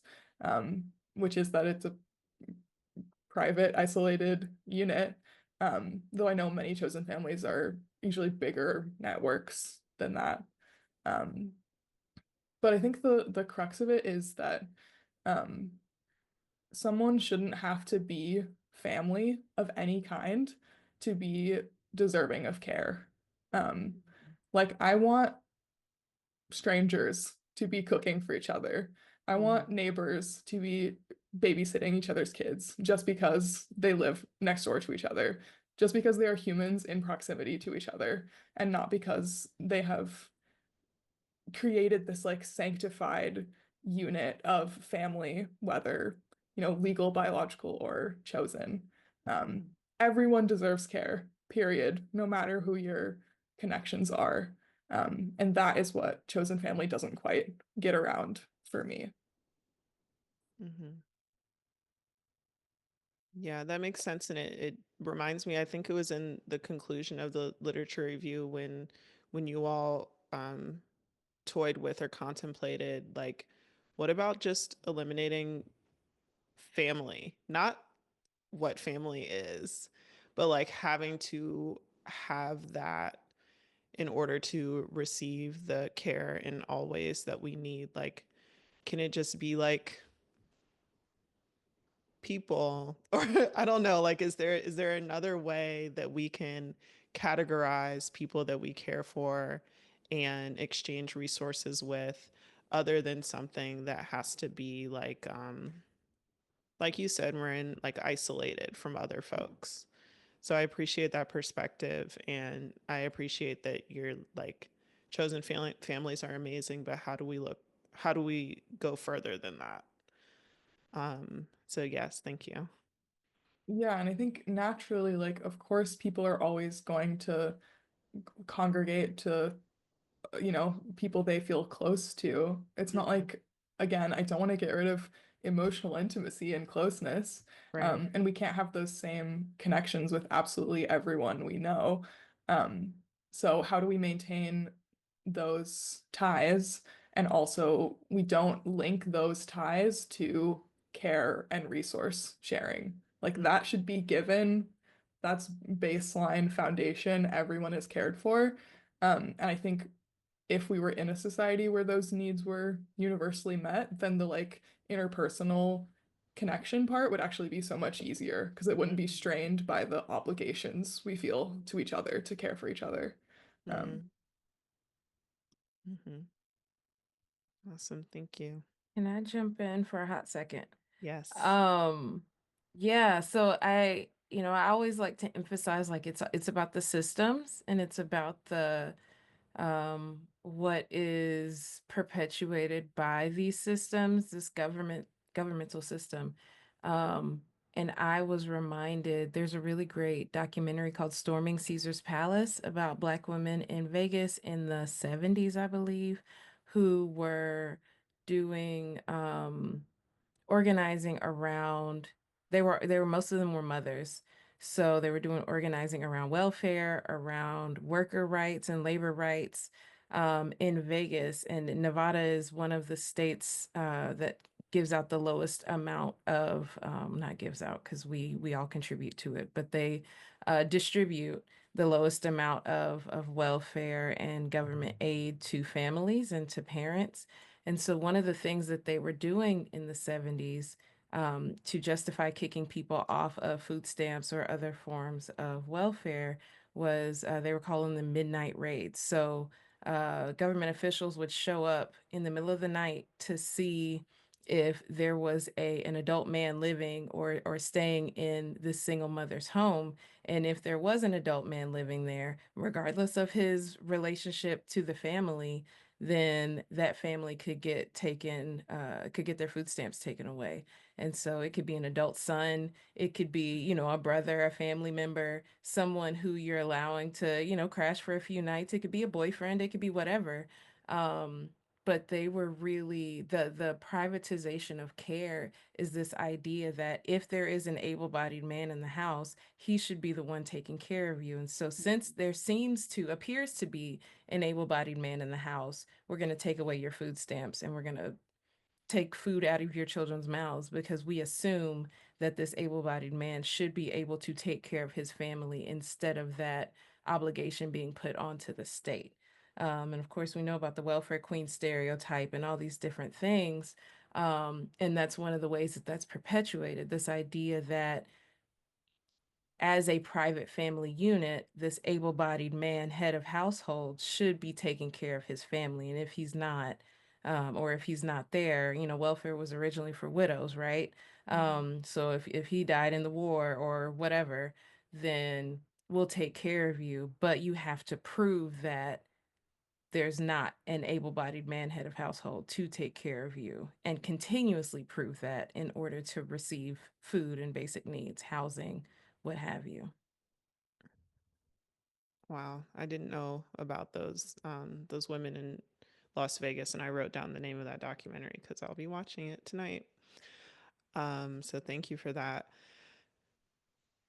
Speaker 4: which is that it's a private, isolated unit. Though I know many chosen families are usually bigger networks than that. But I think the crux of it is that someone shouldn't have to be family of any kind to be deserving of care. Like I want strangers to be cooking for each other. I want neighbors to be babysitting each other's kids just because they live next door to each other, just because they are humans in proximity to each other, and not because they have created this like sanctified unit of family, whether, legal, biological, or chosen. Everyone deserves care, period, no matter who your connections are. And that is what chosen family doesn't quite get around for me.
Speaker 2: Yeah, that makes sense. And it reminds me, I think it was in the conclusion of the literature review when you all toyed with or contemplated, like, what about just eliminating family? Not what family is, but like having to have that in order to receive the care in all ways that we need. Like, can it just be like people? Or I don't know, like, is there another way that we can categorize people that we care for and exchange resources with, other than something that has to be like you said, Marin, like isolated from other folks? So I appreciate that perspective, and I appreciate that you're like, chosen families are amazing, but how do we go further than that? So yes, thank you.
Speaker 4: Yeah, and I think naturally, like, of course, people are always going to congregate to people they feel close to. It's not like, again, I don't want to get rid of emotional intimacy and closeness.
Speaker 2: Right.
Speaker 4: And we can't have those same connections with absolutely everyone we know. So how do we maintain those ties? And also, we don't link those ties to care and resource sharing. Like that should be given. That's baseline foundation everyone is cared for. And I think if we were in a society where those needs were universally met, then the like interpersonal connection part would actually be so much easier because it wouldn't be strained by the obligations we feel to each other to care for each other.
Speaker 2: Awesome, thank you.
Speaker 5: Can I jump in for a hot second?
Speaker 2: Yes.
Speaker 5: Yeah, so I always like to emphasize like it's about the systems, and it's about the what is perpetuated by these systems, this governmental system. And I was reminded, there's a really great documentary called Storming Caesar's Palace about Black women in Vegas in the 70s, I believe, who were doing organizing around, they were most of them were mothers. So they were doing organizing around welfare, around worker rights and labor rights in Vegas. And Nevada is one of the states that gives out the lowest amount of, not gives out because we all contribute to it, but they distribute the lowest amount of welfare and government aid to families and to parents. And so one of the things that they were doing in the 70s to justify kicking people off of food stamps or other forms of welfare was they were calling them midnight raids. So government officials would show up in the middle of the night to see if there was an adult man living or staying in the single mother's home. And if there was an adult man living there, regardless of his relationship to the family, then that family could get their food stamps taken away. And so it could be an adult son, it could be, a brother, a family member, someone who you're allowing to, crash for a few nights. It could be a boyfriend, it could be whatever. But they were really the privatization of care is this idea that if there is an able-bodied man in the house, he should be the one taking care of you. And so since there appears to be an able-bodied man in the house, we're going to take away your food stamps and we're going to take food out of your children's mouths because we assume that this able-bodied man should be able to take care of his family instead of that obligation being put onto the state. And of course, we know about the welfare queen stereotype and all these different things. And that's one of the ways that that's perpetuated, this idea that as a private family unit, this able-bodied man, head of household, should be taking care of his family. And if he's not, or if he's not there, welfare was originally for widows, right? So if he died in the war or whatever, then we'll take care of you. But you have to prove that there's not an able-bodied man head of household to take care of you, and continuously prove that in order to receive food and basic needs, housing, what have you.
Speaker 2: Wow, I didn't know about those women in Las Vegas, and I wrote down the name of that documentary because I'll be watching it tonight. So thank you for that.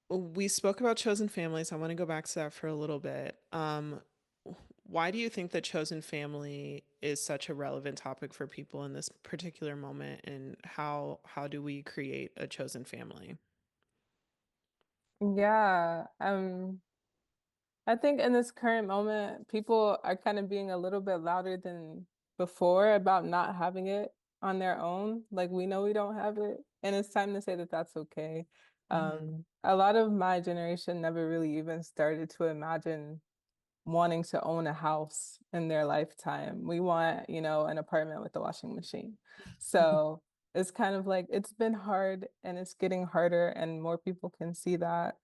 Speaker 2: We spoke about chosen families. I want to go back to that for a little bit. Why do you think that chosen family is such a relevant topic for people in this particular moment, and how do we create a chosen family?
Speaker 3: Yeah, I think in this current moment, people are kind of being a little bit louder than before about not having it on their own. Like we know we don't have it, and it's time to say that that's okay. A lot of my generation never really even started to imagine wanting to own a house in their lifetime. We want, an apartment with a washing machine. So it's kind of like it's been hard and it's getting harder, and more people can see that.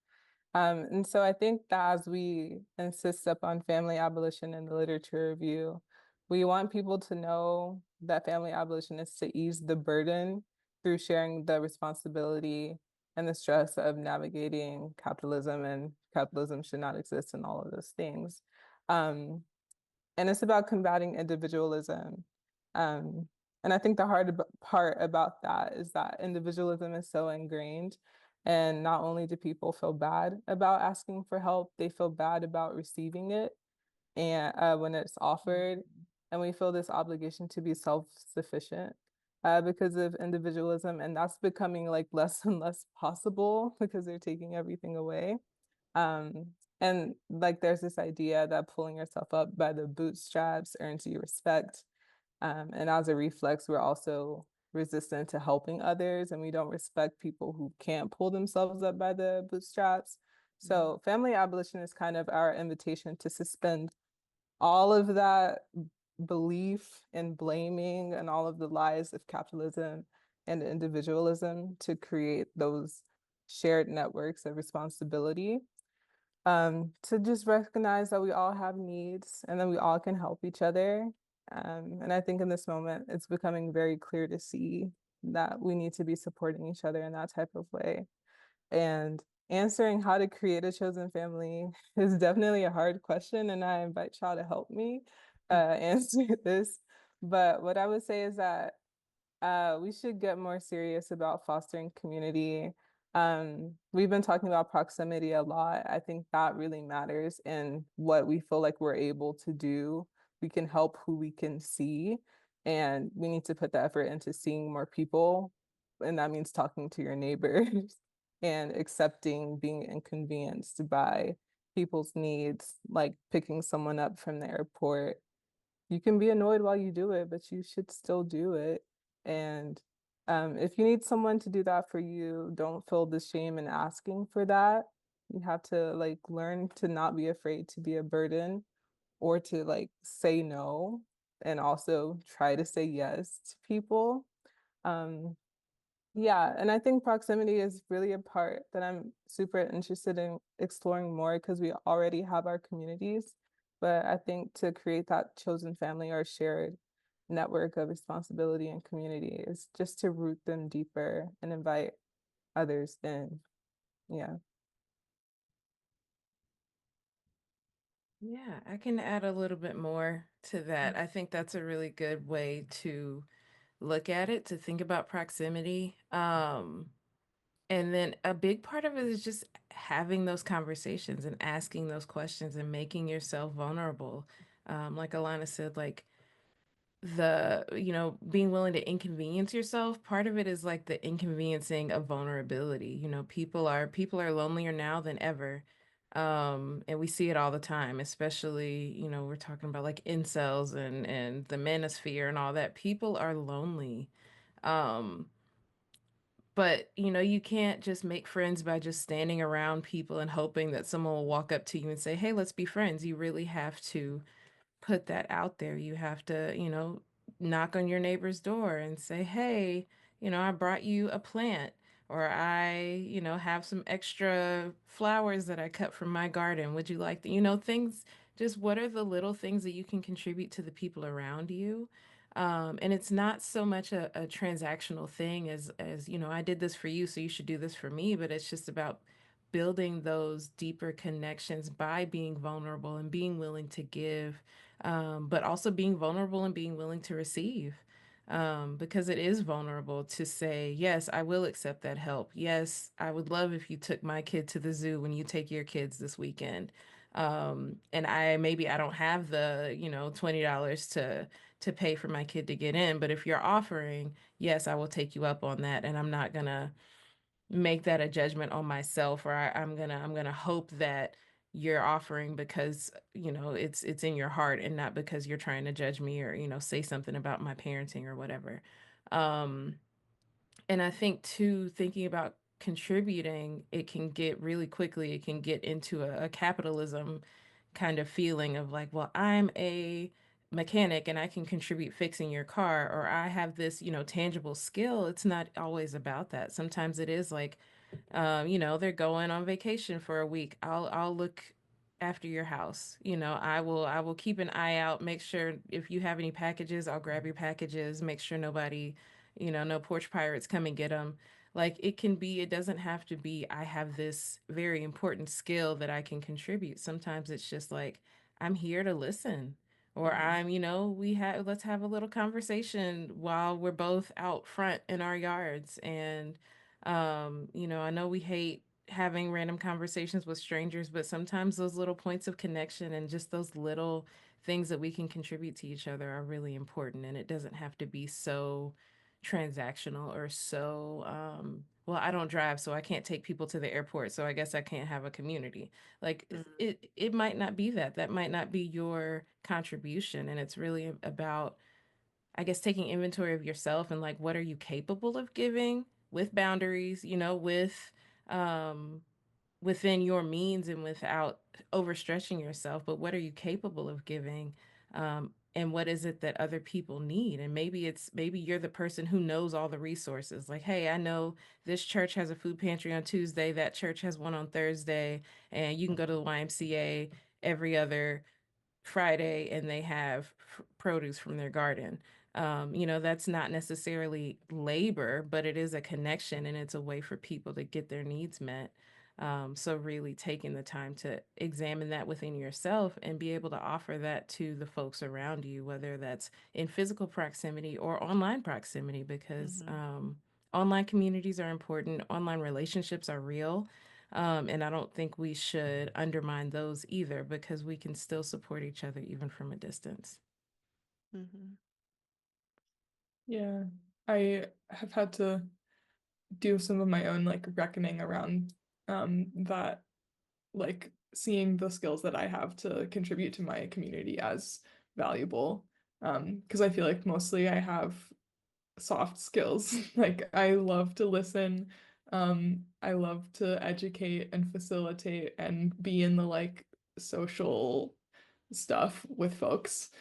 Speaker 3: And so I think that as we insist upon family abolition in the literature review, we want people to know that family abolition is to ease the burden through sharing the responsibility and the stress of navigating capitalism, and capitalism should not exist and all of those things. Um, and it's about combating individualism. Um, and I think the hard part about that is that individualism is so ingrained. And not only do people feel bad about asking for help, they feel bad about receiving it and when it's offered. And we feel this obligation to be self-sufficient because of individualism. And that's becoming like less and less possible because they're taking everything away. Um, and like there's this idea that pulling yourself up by the bootstraps earns you respect. And as a reflex, we're also resistant to helping others, and we don't respect people who can't pull themselves up by the bootstraps. So family abolition is kind of our invitation to suspend all of that belief and blaming and all of the lies of capitalism and individualism to create those shared networks of responsibility, to just recognize that we all have needs and that we all can help each other. And I think in this moment, it's becoming very clear to see that we need to be supporting each other in that type of way. And answering how to create a chosen family is definitely a hard question, and I invite y'all to help me answer this. But what I would say is that we should get more serious about fostering community. We've been talking about proximity a lot. I think that really matters in what we feel like we're able to do. We can help who we can see, and we need to put the effort into seeing more people. And that means talking to your neighbors and accepting being inconvenienced by people's needs, like picking someone up from the airport. You can be annoyed while you do it, but you should still do it. And if you need someone to do that for you, don't feel the shame in asking for that. You have to like learn to not be afraid to be a burden, or to like say no, and also try to say yes to people. Yeah, and I think proximity is really a part that I'm super interested in exploring more because we already have our communities. But I think to create that chosen family or shared network of responsibility and community is just to root them deeper and invite others in. Yeah.
Speaker 5: Yeah, I can add a little bit more to that. I think that's a really good way to look at it, to think about proximity. And then a big part of it is just having those conversations and asking those questions and making yourself vulnerable. Like Alanah said, like being willing to inconvenience yourself, part of it is like the inconveniencing of vulnerability. People are lonelier now than ever. And we see it all the time, especially, we're talking about like incels and the manosphere and all that. People are lonely. Um, but you can't just make friends by just standing around people and hoping that someone will walk up to you and say, "Hey, let's be friends." You really have to put that out there. You have to, knock on your neighbor's door and say, "Hey, I brought you a plant." Or have some extra flowers that I cut from my garden. Would you like the, things, just what are the little things that you can contribute to the people around you? And it's not so much a transactional thing as, I did this for you, so you should do this for me, but it's just about building those deeper connections by being vulnerable and being willing to give, but also being vulnerable and being willing to receive. Because it is vulnerable to say, yes, I will accept that help. Yes, I would love if you took my kid to the zoo when you take your kids this weekend. And maybe I don't have the, $20 to pay for my kid to get in, but if you're offering, yes, I will take you up on that. And I'm not gonna make that a judgment on myself, or I'm gonna hope that you're offering because it's in your heart and not because you're trying to judge me or say something about my parenting or whatever. um and I think too, thinking about contributing, it can get really quickly, it can get into a capitalism kind of feeling of like, well, I'm a mechanic and I can contribute fixing your car, or I have this, tangible skill. It's not always about that. Sometimes it is like, they're going on vacation for a week. I'll look after your house. I will keep an eye out, make sure if you have any packages, I'll grab your packages, make sure nobody, no porch pirates come and get them. Like it doesn't have to be, I have this very important skill that I can contribute. Sometimes it's just like, I'm here to listen. Or let's have a little conversation while we're both out front in our yards. And I know we hate having random conversations with strangers, but sometimes those little points of connection and just those little things that we can contribute to each other are really important. And it doesn't have to be so transactional or so, well, I don't drive, so I can't take people to the airport, so I guess I can't have a community. Like it might not be that. That might not be your contribution. And it's really about, I guess, taking inventory of yourself and like, what are you capable of giving with boundaries, with um, within your means and without overstretching yourself, but what are you capable of giving? And what is it that other people need? And maybe you're the person who knows all the resources. Like, hey, I know this church has a food pantry on Tuesday, that church has one on Thursday, and you can go to the YMCA every other Friday and they have produce from their garden. That's not necessarily labor, but it is a connection and it's a way for people to get their needs met. So really taking the time to examine that within yourself and be able to offer that to the folks around you, whether that's in physical proximity or online proximity, because online communities are important. Online relationships are real. And I don't think we should undermine those either, because we can still support each other even from a distance.
Speaker 4: Yeah, I have had to do some of my own like reckoning around that, like seeing the skills that I have to contribute to my community as valuable. Because I feel like mostly I have soft skills. Like I love to listen. I love to educate and facilitate and be in the like social stuff with folks.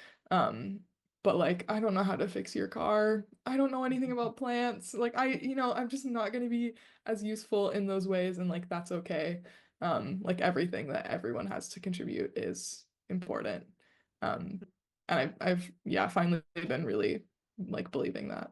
Speaker 4: but like, I don't know how to fix your car. I don't know anything about plants. Like I'm just not going to be as useful in those ways, and like that's okay. Like everything that everyone has to contribute is important. And I've yeah, finally been really like believing that.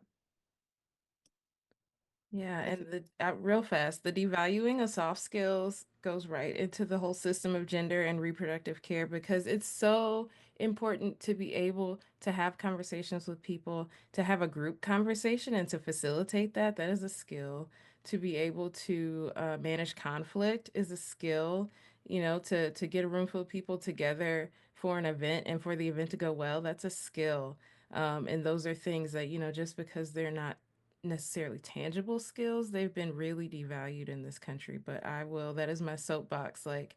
Speaker 5: Yeah, and real fast, the devaluing of soft skills goes right into the whole system of gender and reproductive care because it's so important to be able to have conversations with people, to have a group conversation and to facilitate that. That is a skill. To be able to manage conflict is a skill. To get a room full of people together for an event and for the event to go well, that's a skill. And those are things that, just because they're not necessarily tangible skills, they've been really devalued in this country. But that is my soapbox. Like,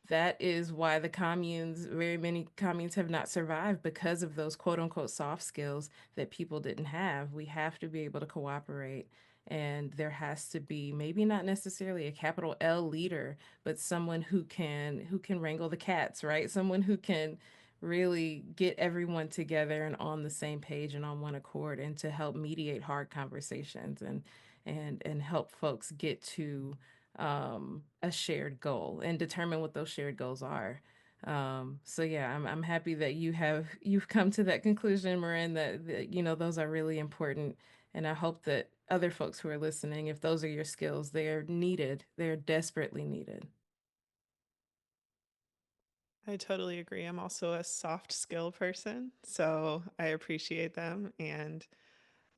Speaker 5: that is why very many communes have not survived because of those quote unquote soft skills that people didn't have. We have to be able to cooperate. And there has to be maybe not necessarily a capital L leader, but someone who can wrangle the cats, right? Someone who can really get everyone together and on the same page and on one accord, and to help mediate hard conversations and help folks get to a shared goal and determine what those shared goals are. So yeah, I'm happy that you've come to that conclusion, Marin, that those are really important. And I hope that other folks who are listening, if those are your skills, they're needed. They're desperately needed.
Speaker 2: I totally agree. I'm also a soft skill person, so I appreciate them and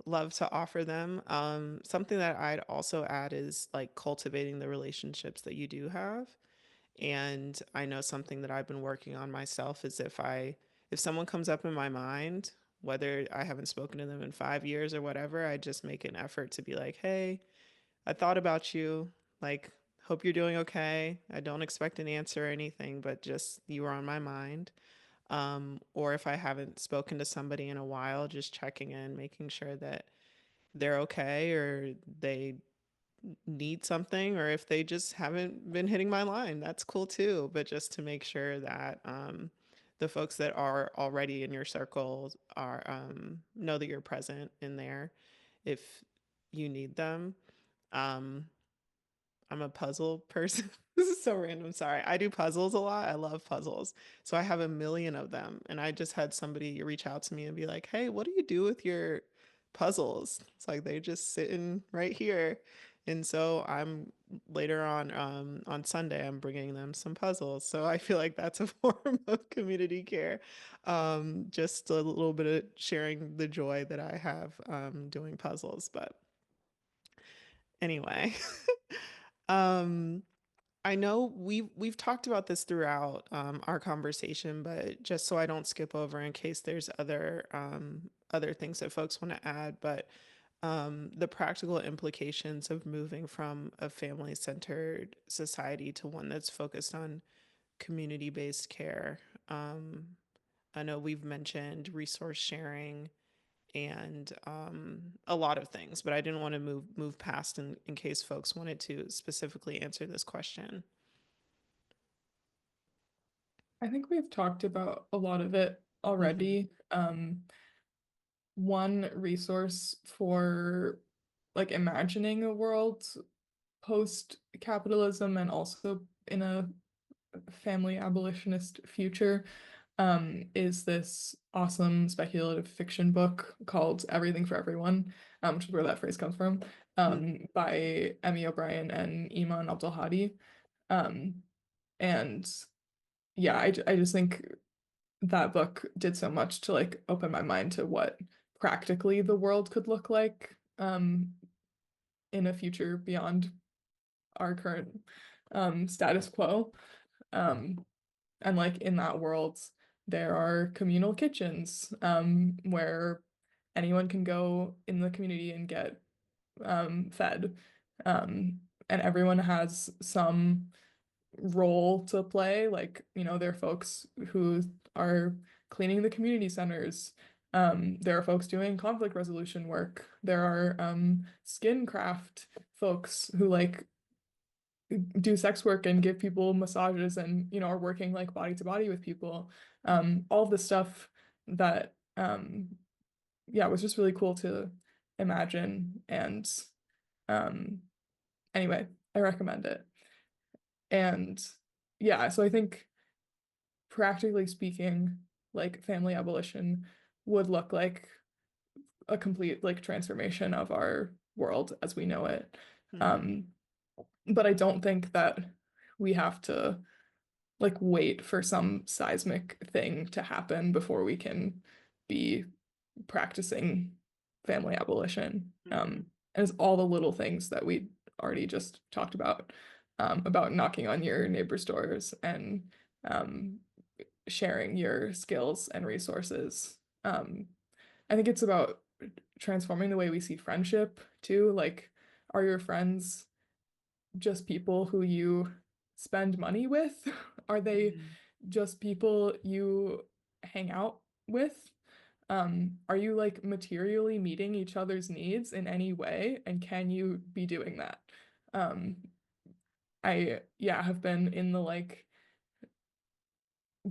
Speaker 2: love to offer them. Something that I'd also add is like cultivating the relationships that you do have. And I know something that I've been working on myself is if someone comes up in my mind, whether I haven't spoken to them in 5 years or whatever, I just make an effort to be like, hey, I thought about you. Like, hope you're doing okay. I don't expect an answer or anything, but just you were on my mind. Or if I haven't spoken to somebody in a while, just checking in, making sure that they're okay or they need something, or if they just haven't been hitting my line, that's cool too. But just to make sure that the folks that are already in your circle are know that you're present in there if you need them. Um, I'm a puzzle person. This is so random. Sorry. I do puzzles a lot. I love puzzles. So I have a million of them. And I just had somebody reach out to me and be like, hey, what do you do with your puzzles? It's like they're just sitting right here. And so I'm later on Sunday, I'm bringing them some puzzles. So I feel like that's a form of community care. Just a little bit of sharing the joy that I have doing puzzles. But anyway, um, I know we've talked about this throughout our conversation, but just so I don't skip over in case there's other things that folks want to add, but the practical implications of moving from a family-centered society to one that's focused on community-based care. Um, I know we've mentioned resource sharing and a lot of things, but I didn't want to move past in case folks wanted to specifically answer this question.
Speaker 4: I think we've talked about a lot of it already. One resource for like imagining a world post-capitalism and also in a family abolitionist future is this awesome speculative fiction book called Everything for Everyone, which is where that phrase comes from, by Emmy O'Brien and Iman Abdulhadi. And yeah, I just think that book did so much to like open my mind to what practically the world could look like in a future beyond our current status quo. And like in that world, there are communal kitchens where anyone can go in the community and get fed. And everyone has some role to play. Like, there are folks who are cleaning the community centers. There are folks doing conflict resolution work. There are skin craft folks who like do sex work and give people massages and are working like body to body with people. All the stuff that yeah, it was just really cool to imagine. And anyway, I recommend it. And yeah, so I think practically speaking, like family abolition would look like a complete like transformation of our world as we know it. But I don't think that we have to like wait for some seismic thing to happen before we can be practicing family abolition. And it's all the little things that we already just talked about knocking on your neighbor's doors and sharing your skills and resources. I think it's about transforming the way we see friendship too. Like, are your friends just people who you spend money with? Are they just people you hang out with? Are you like materially meeting each other's needs in any way? And can you be doing that? I have been in the like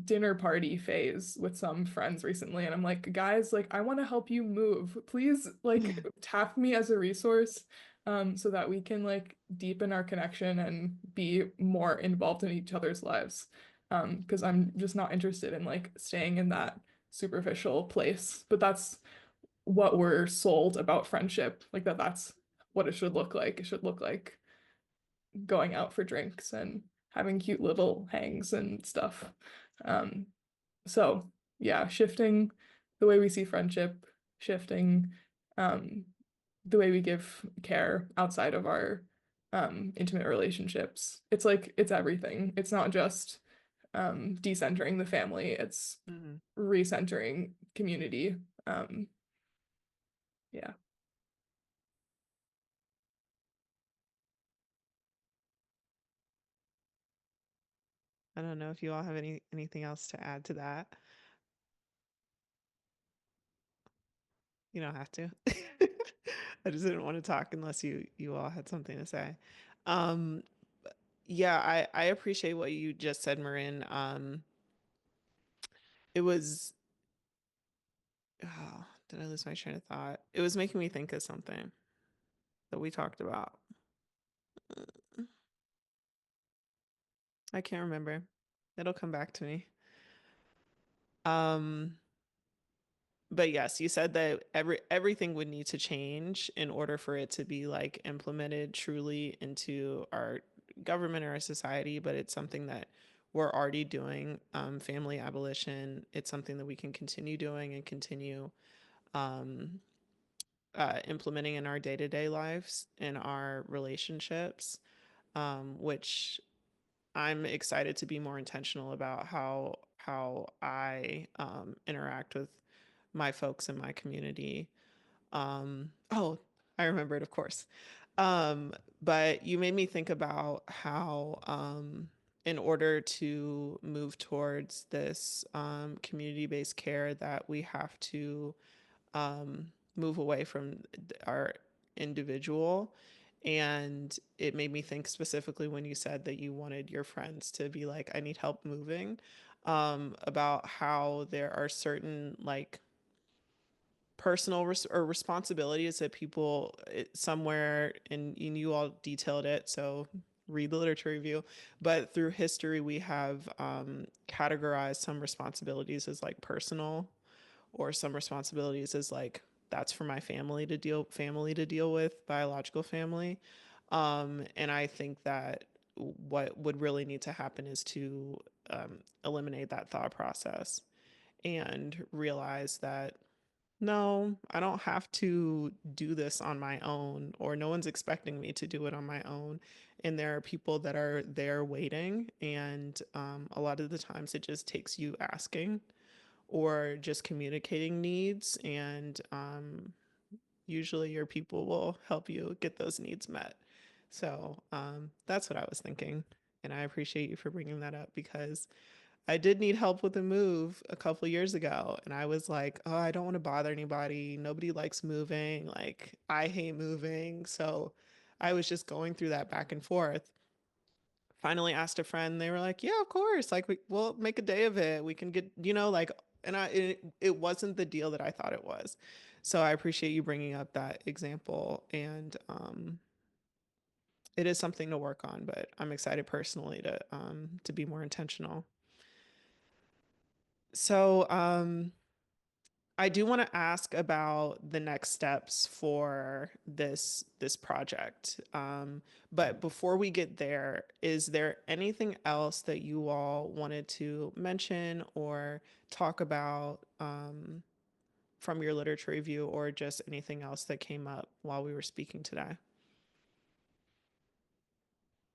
Speaker 4: dinner party phase with some friends recently, and I'm like, guys, like I want to help you move. Please like tap me as a resource so that we can like deepen our connection and be more involved in each other's lives. Because I'm just not interested in like staying in that superficial place. But that's what we're sold about friendship, like that's what it should look like. It should look like going out for drinks and having cute little hangs and stuff. So yeah, shifting the way we see friendship, shifting the way we give care outside of our intimate relationships. It's like it's everything. It's not just decentering the family, it's recentering community. Yeah.
Speaker 2: I don't know if you all have anything else to add to that. You don't have to. I just didn't want to talk unless you all had something to say. Yeah, I appreciate what you just said, Marin. It was, oh, did I lose my train of thought? It was making me think of something that we talked about. I can't remember. It'll come back to me. But yes, you said that everything would need to change in order for it to be like implemented truly into our government or our society, but it's something that we're already doing. Family abolition, it's something that we can continue doing and continue implementing in our day-to-day lives, in our relationships, which I'm excited to be more intentional about how I interact with my folks in my community. Oh, I remembered, of course. But you made me think about how in order to move towards this community-based care, that we have to move away from our individual. And it made me think specifically when you said that you wanted your friends to be like, I need help moving, about how there are certain like personal or responsibilities that people somewhere, and you all detailed it, so read the literature review, but through history we have categorized some responsibilities as like personal, or some responsibilities as like that's for my family to deal with, biological family. And I think that what would really need to happen is to eliminate that thought process and realize that no, I don't have to do this on my own, or no one's expecting me to do it on my own. And there are people that are there waiting. And a lot of the times it just takes you asking or just communicating needs. And usually your people will help you get those needs met. So that's what I was thinking. And I appreciate you for bringing that up, because I did need help with a move a couple years ago. And I was like, oh, I don't want to bother anybody. Nobody likes moving. Like, I hate moving. So I was just going through that back and forth. Finally asked a friend. They were like, yeah, of course. Like, we'll make a day of it. We can get, like, And it wasn't the deal that I thought it was. So I appreciate you bringing up that example. And it is something to work on, but I'm excited personally to be more intentional. So I do want to ask about the next steps for this project. But before we get there, is there anything else that you all wanted to mention or talk about from your literature review, or just anything else that came up while we were speaking today?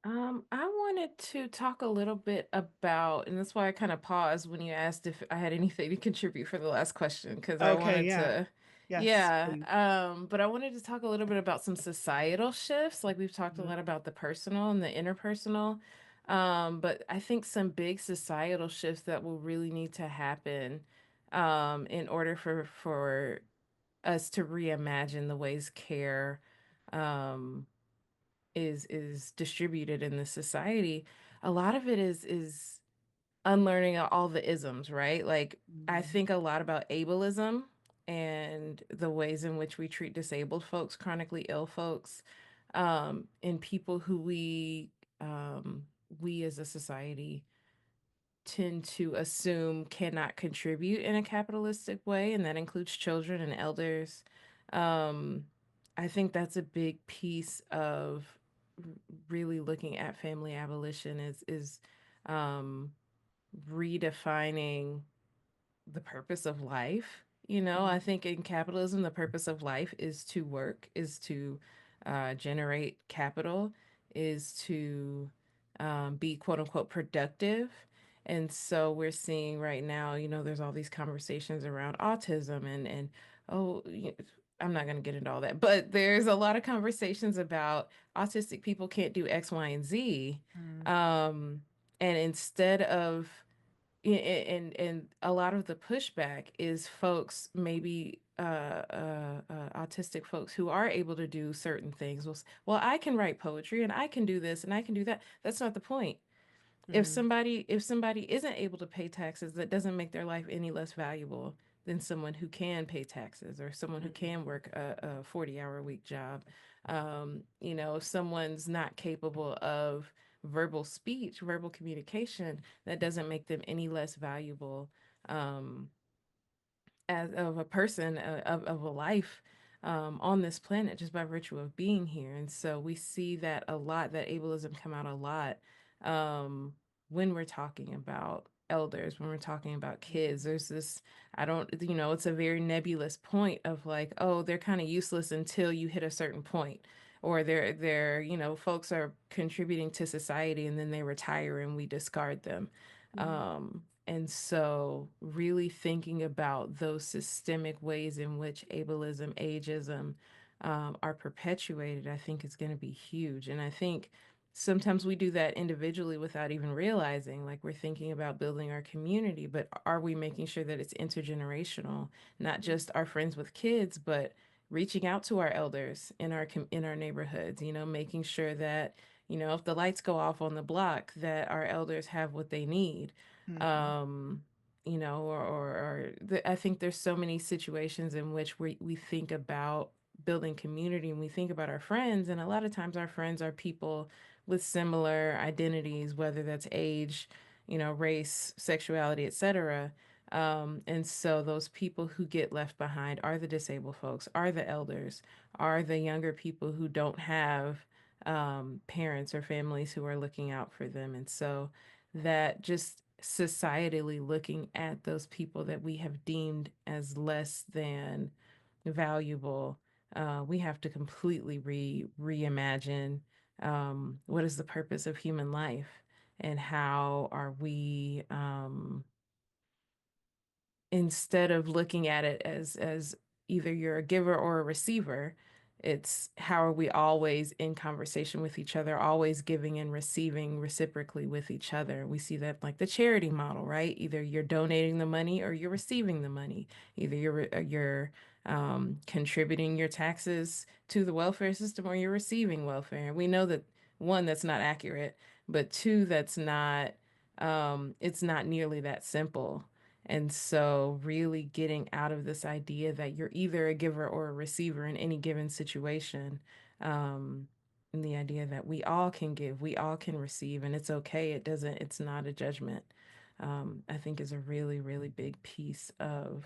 Speaker 5: I wanted to talk a little bit about, and that's why I kind of paused when you asked if I had anything to contribute for the last question, because I
Speaker 2: Okay,
Speaker 5: wanted
Speaker 2: yeah.
Speaker 5: to,
Speaker 2: Yes,
Speaker 5: yeah,
Speaker 2: please.
Speaker 5: but I wanted to talk a little bit about some societal shifts. Like we've talked a lot about the personal and the interpersonal, but I think some big societal shifts that will really need to happen, in order for us to reimagine the ways care, um, is distributed in the society. A lot of it is unlearning all the isms, right? Like I think a lot about ableism and the ways in which we treat disabled folks, chronically ill folks, and people who we as a society tend to assume cannot contribute in a capitalistic way, and that includes children and elders. Um, I think that's a big piece of really looking at family abolition is um, redefining the purpose of life. You know, I think in capitalism, the purpose of life is to work, is to generate capital, is to be quote unquote productive. And so we're seeing right now, you know, there's all these conversations around autism and oh, I'm not going to get into all that, but there's a lot of conversations about autistic people can't do X, Y, and Z. And instead of and a lot of the pushback is folks maybe autistic folks who are able to do certain things will well, I can write poetry and I can do this and I can do that. That's not the point. If somebody isn't able to pay taxes, that doesn't make their life any less valuable than someone who can pay taxes or someone who can work a 40-hour-a-week job. You know, if someone's not capable of verbal speech, verbal communication, that doesn't make them any less valuable as of a person, of a life on this planet just by virtue of being here. And so we see that a lot, that ableism come out a lot when we're talking about elders, when we're talking about kids. There's this, I don't, you know, it's a very nebulous point of like, oh, they're kind of useless until you hit a certain point. Or they're, you know, folks are contributing to society and then they retire and we discard them. And so really thinking about those systemic ways in which ableism, ageism are perpetuated, I think is going to be huge. And I think sometimes we do that individually without even realizing, like we're thinking about building our community, but are we making sure that it's intergenerational, not just our friends with kids, but reaching out to our elders in our neighborhoods, you know, making sure that, you know, if the lights go off on the block, that our elders have what they need. You know, I think there's so many situations in which we think about building community and we think about our friends, and a lot of times our friends are people with similar identities, whether that's age, you know, race, sexuality, etc. And so those people who get left behind are the disabled folks, are the elders, are the younger people who don't have parents or families who are looking out for them. And so that just societally looking at those people that we have deemed as less than valuable, we have to completely reimagine what is the purpose of human life and how are we instead of looking at it as either you're a giver or a receiver, it's how are we always in conversation with each other, always giving and receiving reciprocally with each other. We see that like the charity model, right? Either you're donating the money or you're receiving the money. Either you're contributing your taxes to the welfare system or you're receiving welfare. And we know that one, that's not accurate, but two, that's not it's not nearly that simple. And so really getting out of this idea that you're either a giver or a receiver in any given situation. And the idea that we all can give, we all can receive, and it's okay. It's not a judgment. I think is a really, really big piece of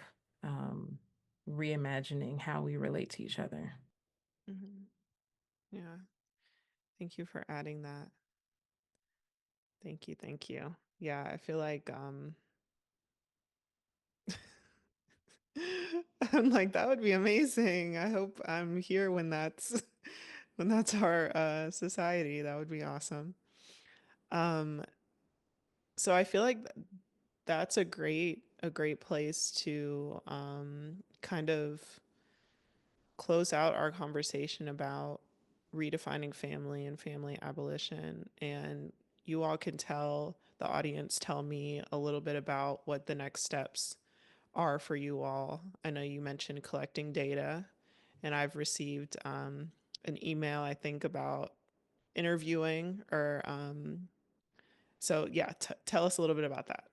Speaker 5: reimagining how we relate to each other.
Speaker 2: Mm-hmm. Yeah. Thank you for adding that. Thank you. Thank you. Yeah, I feel like I'm like, that would be amazing. I hope I'm here when that's when that's our society. That would be awesome. Um, so I feel like that's a great place to kind of close out our conversation about redefining family and family abolition. And you all can tell the audience, tell me a little bit about what the next steps are for you all. I know you mentioned collecting data, and I've received an email, I think, about interviewing or so yeah, tell us a little bit about that.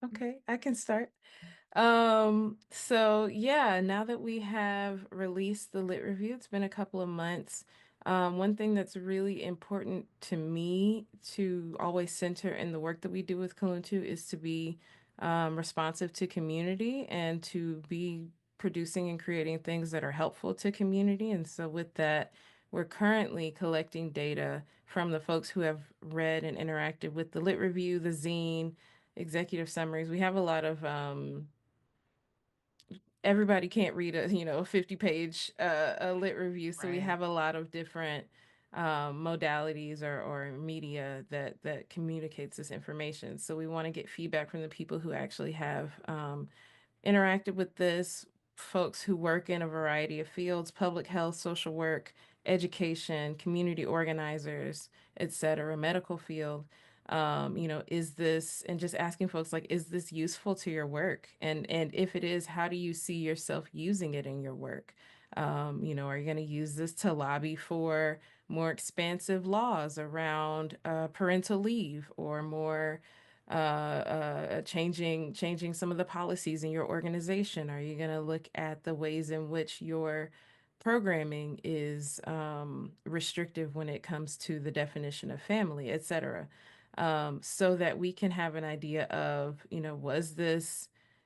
Speaker 5: Okay, I can start. So yeah, now that we have released the lit review, it's been a couple of months. One thing that's really important to me to always center in the work that we do with Kuluntu is to be responsive to community and to be producing and creating things that are helpful to community. And so with that, we're currently collecting data from the folks who have read and interacted with the lit review, the zine, executive summaries. We have a lot of everybody can't read a 50-page a lit review, so we
Speaker 2: Right.
Speaker 5: have a lot of different modalities or media that communicates this information. So we want to get feedback from the people who actually have interacted with this, folks who work in a variety of fields: public health, social work, education, community organizers, etc., medical field. Is this, and just asking folks like, is this useful to your work? And if it is, how do you see yourself using it in your work? Are you going to use this to lobby for more expansive laws around parental leave, or more changing some of the policies in your organization? Are you going to look at the ways in which your programming is restrictive when it comes to the definition of family, et cetera? So that we can have an idea of,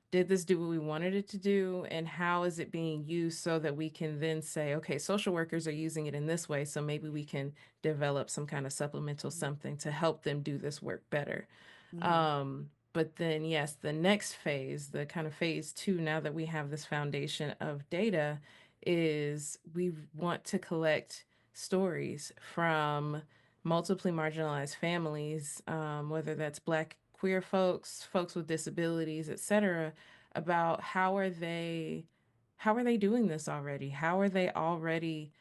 Speaker 5: did this do what we wanted it to do, and how is it being used, so that we can then say, okay, social workers are using it in this way, so maybe we can develop some kind of supplemental something to help them do this work better. But then, yes, the next phase, the kind of phase two, now that we have this foundation of data, is we want to collect stories from multiply marginalized families, whether that's Black queer folks, folks with disabilities, et cetera, about how are they doing this already? How are they already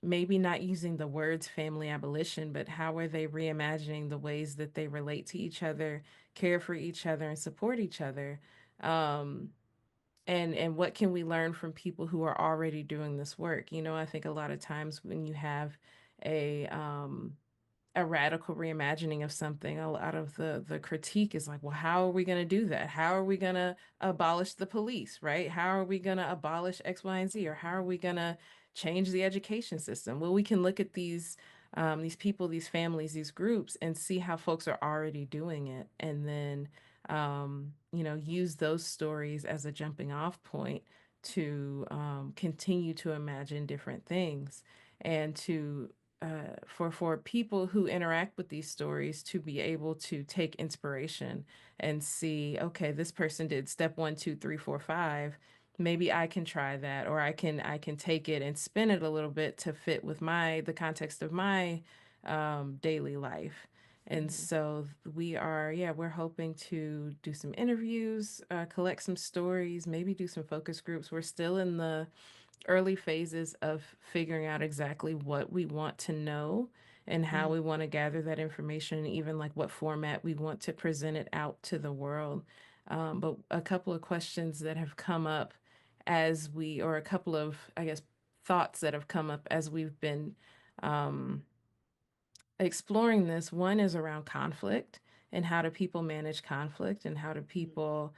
Speaker 5: maybe not using the words family abolition, but how are they reimagining the ways that they relate to each other, care for each other, and support each other? And what can we learn from people who are already doing this work? I think a lot of times when you have a radical reimagining of something, a lot of the critique is like, well, how are we going to do that? How are we going to abolish the police, right? How are we going to abolish X, Y, and Z? Or how are we going to change the education system? Well, we can look at these people, these families, these groups, and see how folks are already doing it, and then use those stories as a jumping off point to continue to imagine different things, and to for people who interact with these stories to be able to take inspiration and see, okay, this person did step 1, 2, 3, 4, 5. Maybe I can try that, or I can take it and spin it a little bit to fit with the context of my daily life. And so we're hoping to do some interviews, collect some stories, maybe do some focus groups. We're still in the early phases of figuring out exactly what we want to know and how we want to gather that information, and even like what format we want to present it out to the world. But a couple of questions that have come up or a couple of, I guess, thoughts that have come up as we've been exploring this. One is around conflict and how do people manage conflict and how do people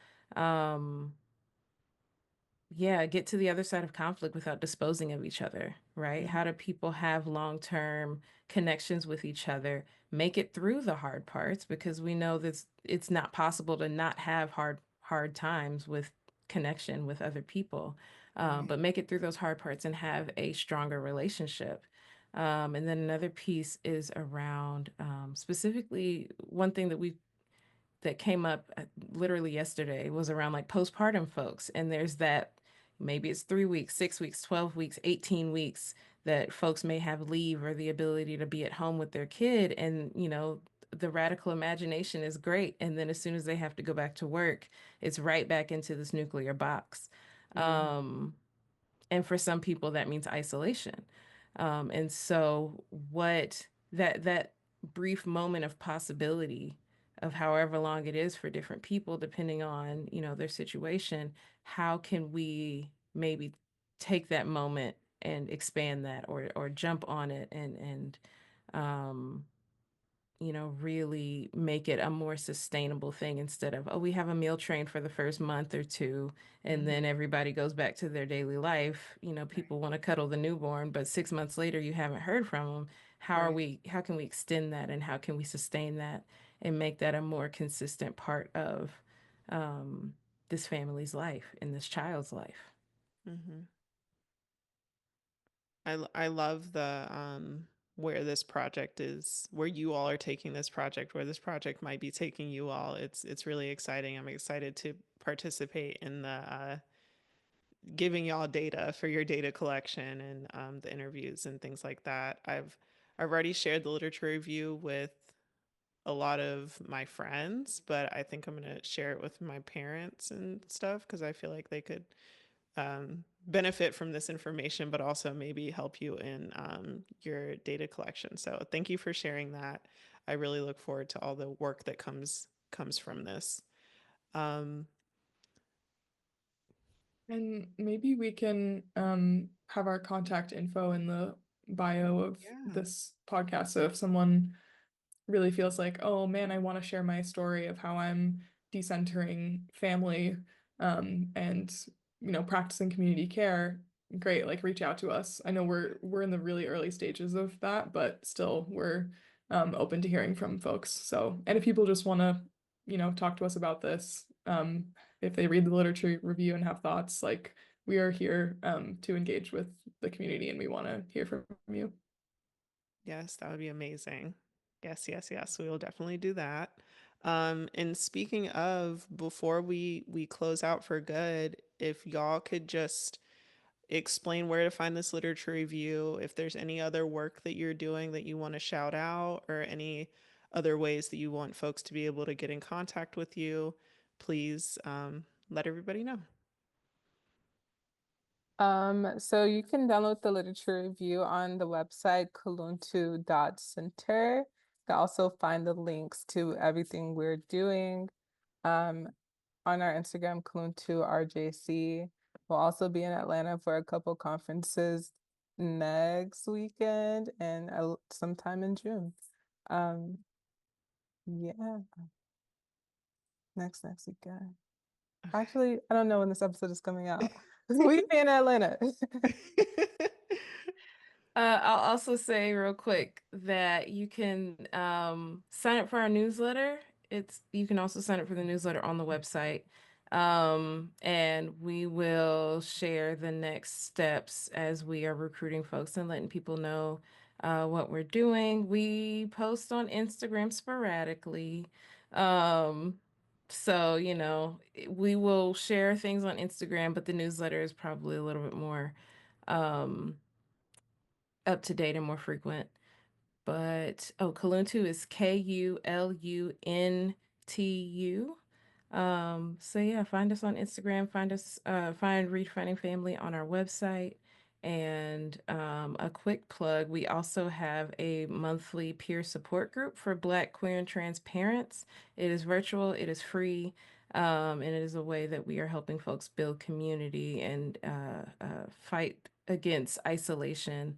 Speaker 5: get to the other side of conflict without disposing of each other, right? How do people have long-term connections with each other, make it through the hard parts, because we know that it's not possible to not have hard times with connection with other people, but make it through those hard parts and have a stronger relationship. And then another piece is around specifically one thing that came up literally yesterday was around like postpartum folks. And there's that, maybe it's 3 weeks, 6 weeks, 12 weeks, 18 weeks that folks may have leave or the ability to be at home with their kid. And, the radical imagination is great. And then as soon as they have to go back to work, it's right back into this nuclear box. And for some people, that means isolation. And so what that brief moment of possibility of however long it is for different people, depending on, their situation, how can we maybe take that moment and expand that or jump on it and really make it a more sustainable thing instead of, oh, we have a meal train for the first month or two, and then everybody goes back to their daily life. People want to cuddle the newborn, but 6 months later, you haven't heard from them. How can we extend that and how can we sustain that and make that a more consistent part of this family's life and this child's life?
Speaker 2: I love the where this project is, where you all are taking this project, where this project might be taking you all. It's really exciting. I'm excited to participate in the giving y'all data for your data collection and the interviews and things like that. I've already shared the literature review with a lot of my friends, but I think I'm going to share it with my parents and stuff because I feel like they could benefit from this information, but also maybe help you in your data collection. So thank you for sharing that. I really look forward to all the work that comes from this.
Speaker 4: And maybe we can have our contact info in the bio of this podcast. So if someone really feels like, oh man, I want to share my story of how I'm decentering family and practicing community care, great, like reach out to us. I know we're in the really early stages of that, but still we're open to hearing from folks. So, and if people just want to talk to us about this, if they read the literature review and have thoughts, like we are here to engage with the community and we want to hear from you.
Speaker 2: Yes, that would be amazing. Yes. We will definitely do that. And speaking of, before we close out for good, if y'all could just explain where to find this literature review, if there's any other work that you're doing that you want to shout out, or any other ways that you want folks to be able to get in contact with you, please let everybody know.
Speaker 3: So you can download the literature review on the website kuluntu.center. You can also find the links to everything we're doing on our Instagram, Kuluntu RJC. We'll also be in Atlanta for a couple conferences next weekend and sometime in June. Yeah, next weekend. Actually, I don't know when this episode is coming out. We'll be in Atlanta.
Speaker 5: I'll also say real quick that you can sign up for our newsletter. You can also sign up for the newsletter on the website. And we will share the next steps as we are recruiting folks and letting people know what we're doing. We post on Instagram sporadically. So, we will share things on Instagram, but the newsletter is probably a little bit more up to date and more frequent. But Kuluntu is KULUNTU. So yeah, find us on Instagram, find Redefining Family on our website. And a quick plug, we also have a monthly peer support group for Black, queer, and trans parents. It is virtual, it is free, and it is a way that we are helping folks build community and fight against isolation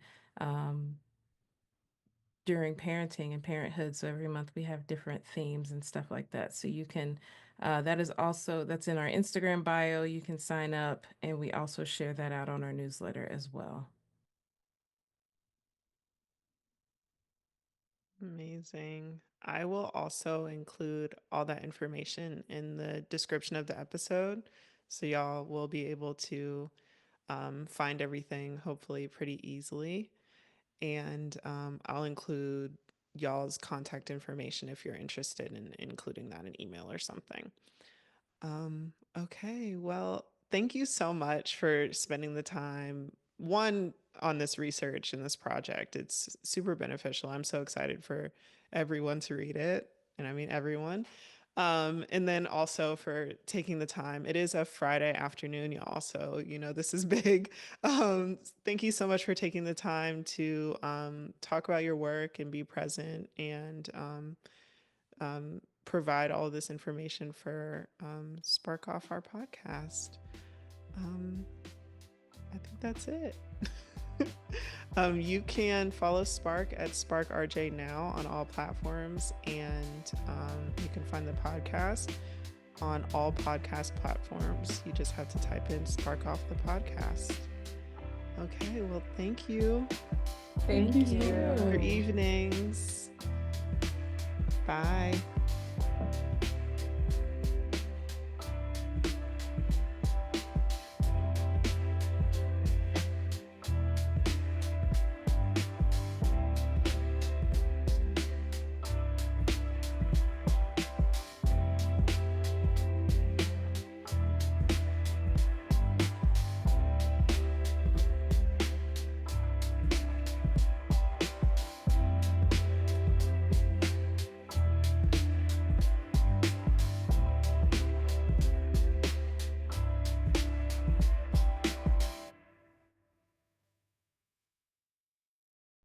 Speaker 5: during parenting and parenthood. So every month we have different themes and stuff like that. So you can, that's in our Instagram bio. You can sign up, and we also share that out on our newsletter as well.
Speaker 2: Amazing. I will also include all that information in the description of the episode. So y'all will be able to find everything hopefully pretty easily. And I'll include y'all's contact information if you're interested in including that in email or something. Okay, well, thank you so much for spending the time, one, on this research and this project. It's super beneficial. I'm so excited for everyone to read it. And I mean, everyone. And then also for taking the time. It is a Friday afternoon, y'all. So, this is big. Thank you so much for taking the time to talk about your work and be present and provide all this information for Spark Off our podcast. I think that's it. You can follow Spark at SparkRJ now on all platforms, and you can find the podcast on all podcast platforms. You just have to type in Spark Off the podcast. Okay, well, thank you.
Speaker 3: Thank you.
Speaker 2: For evenings. Bye.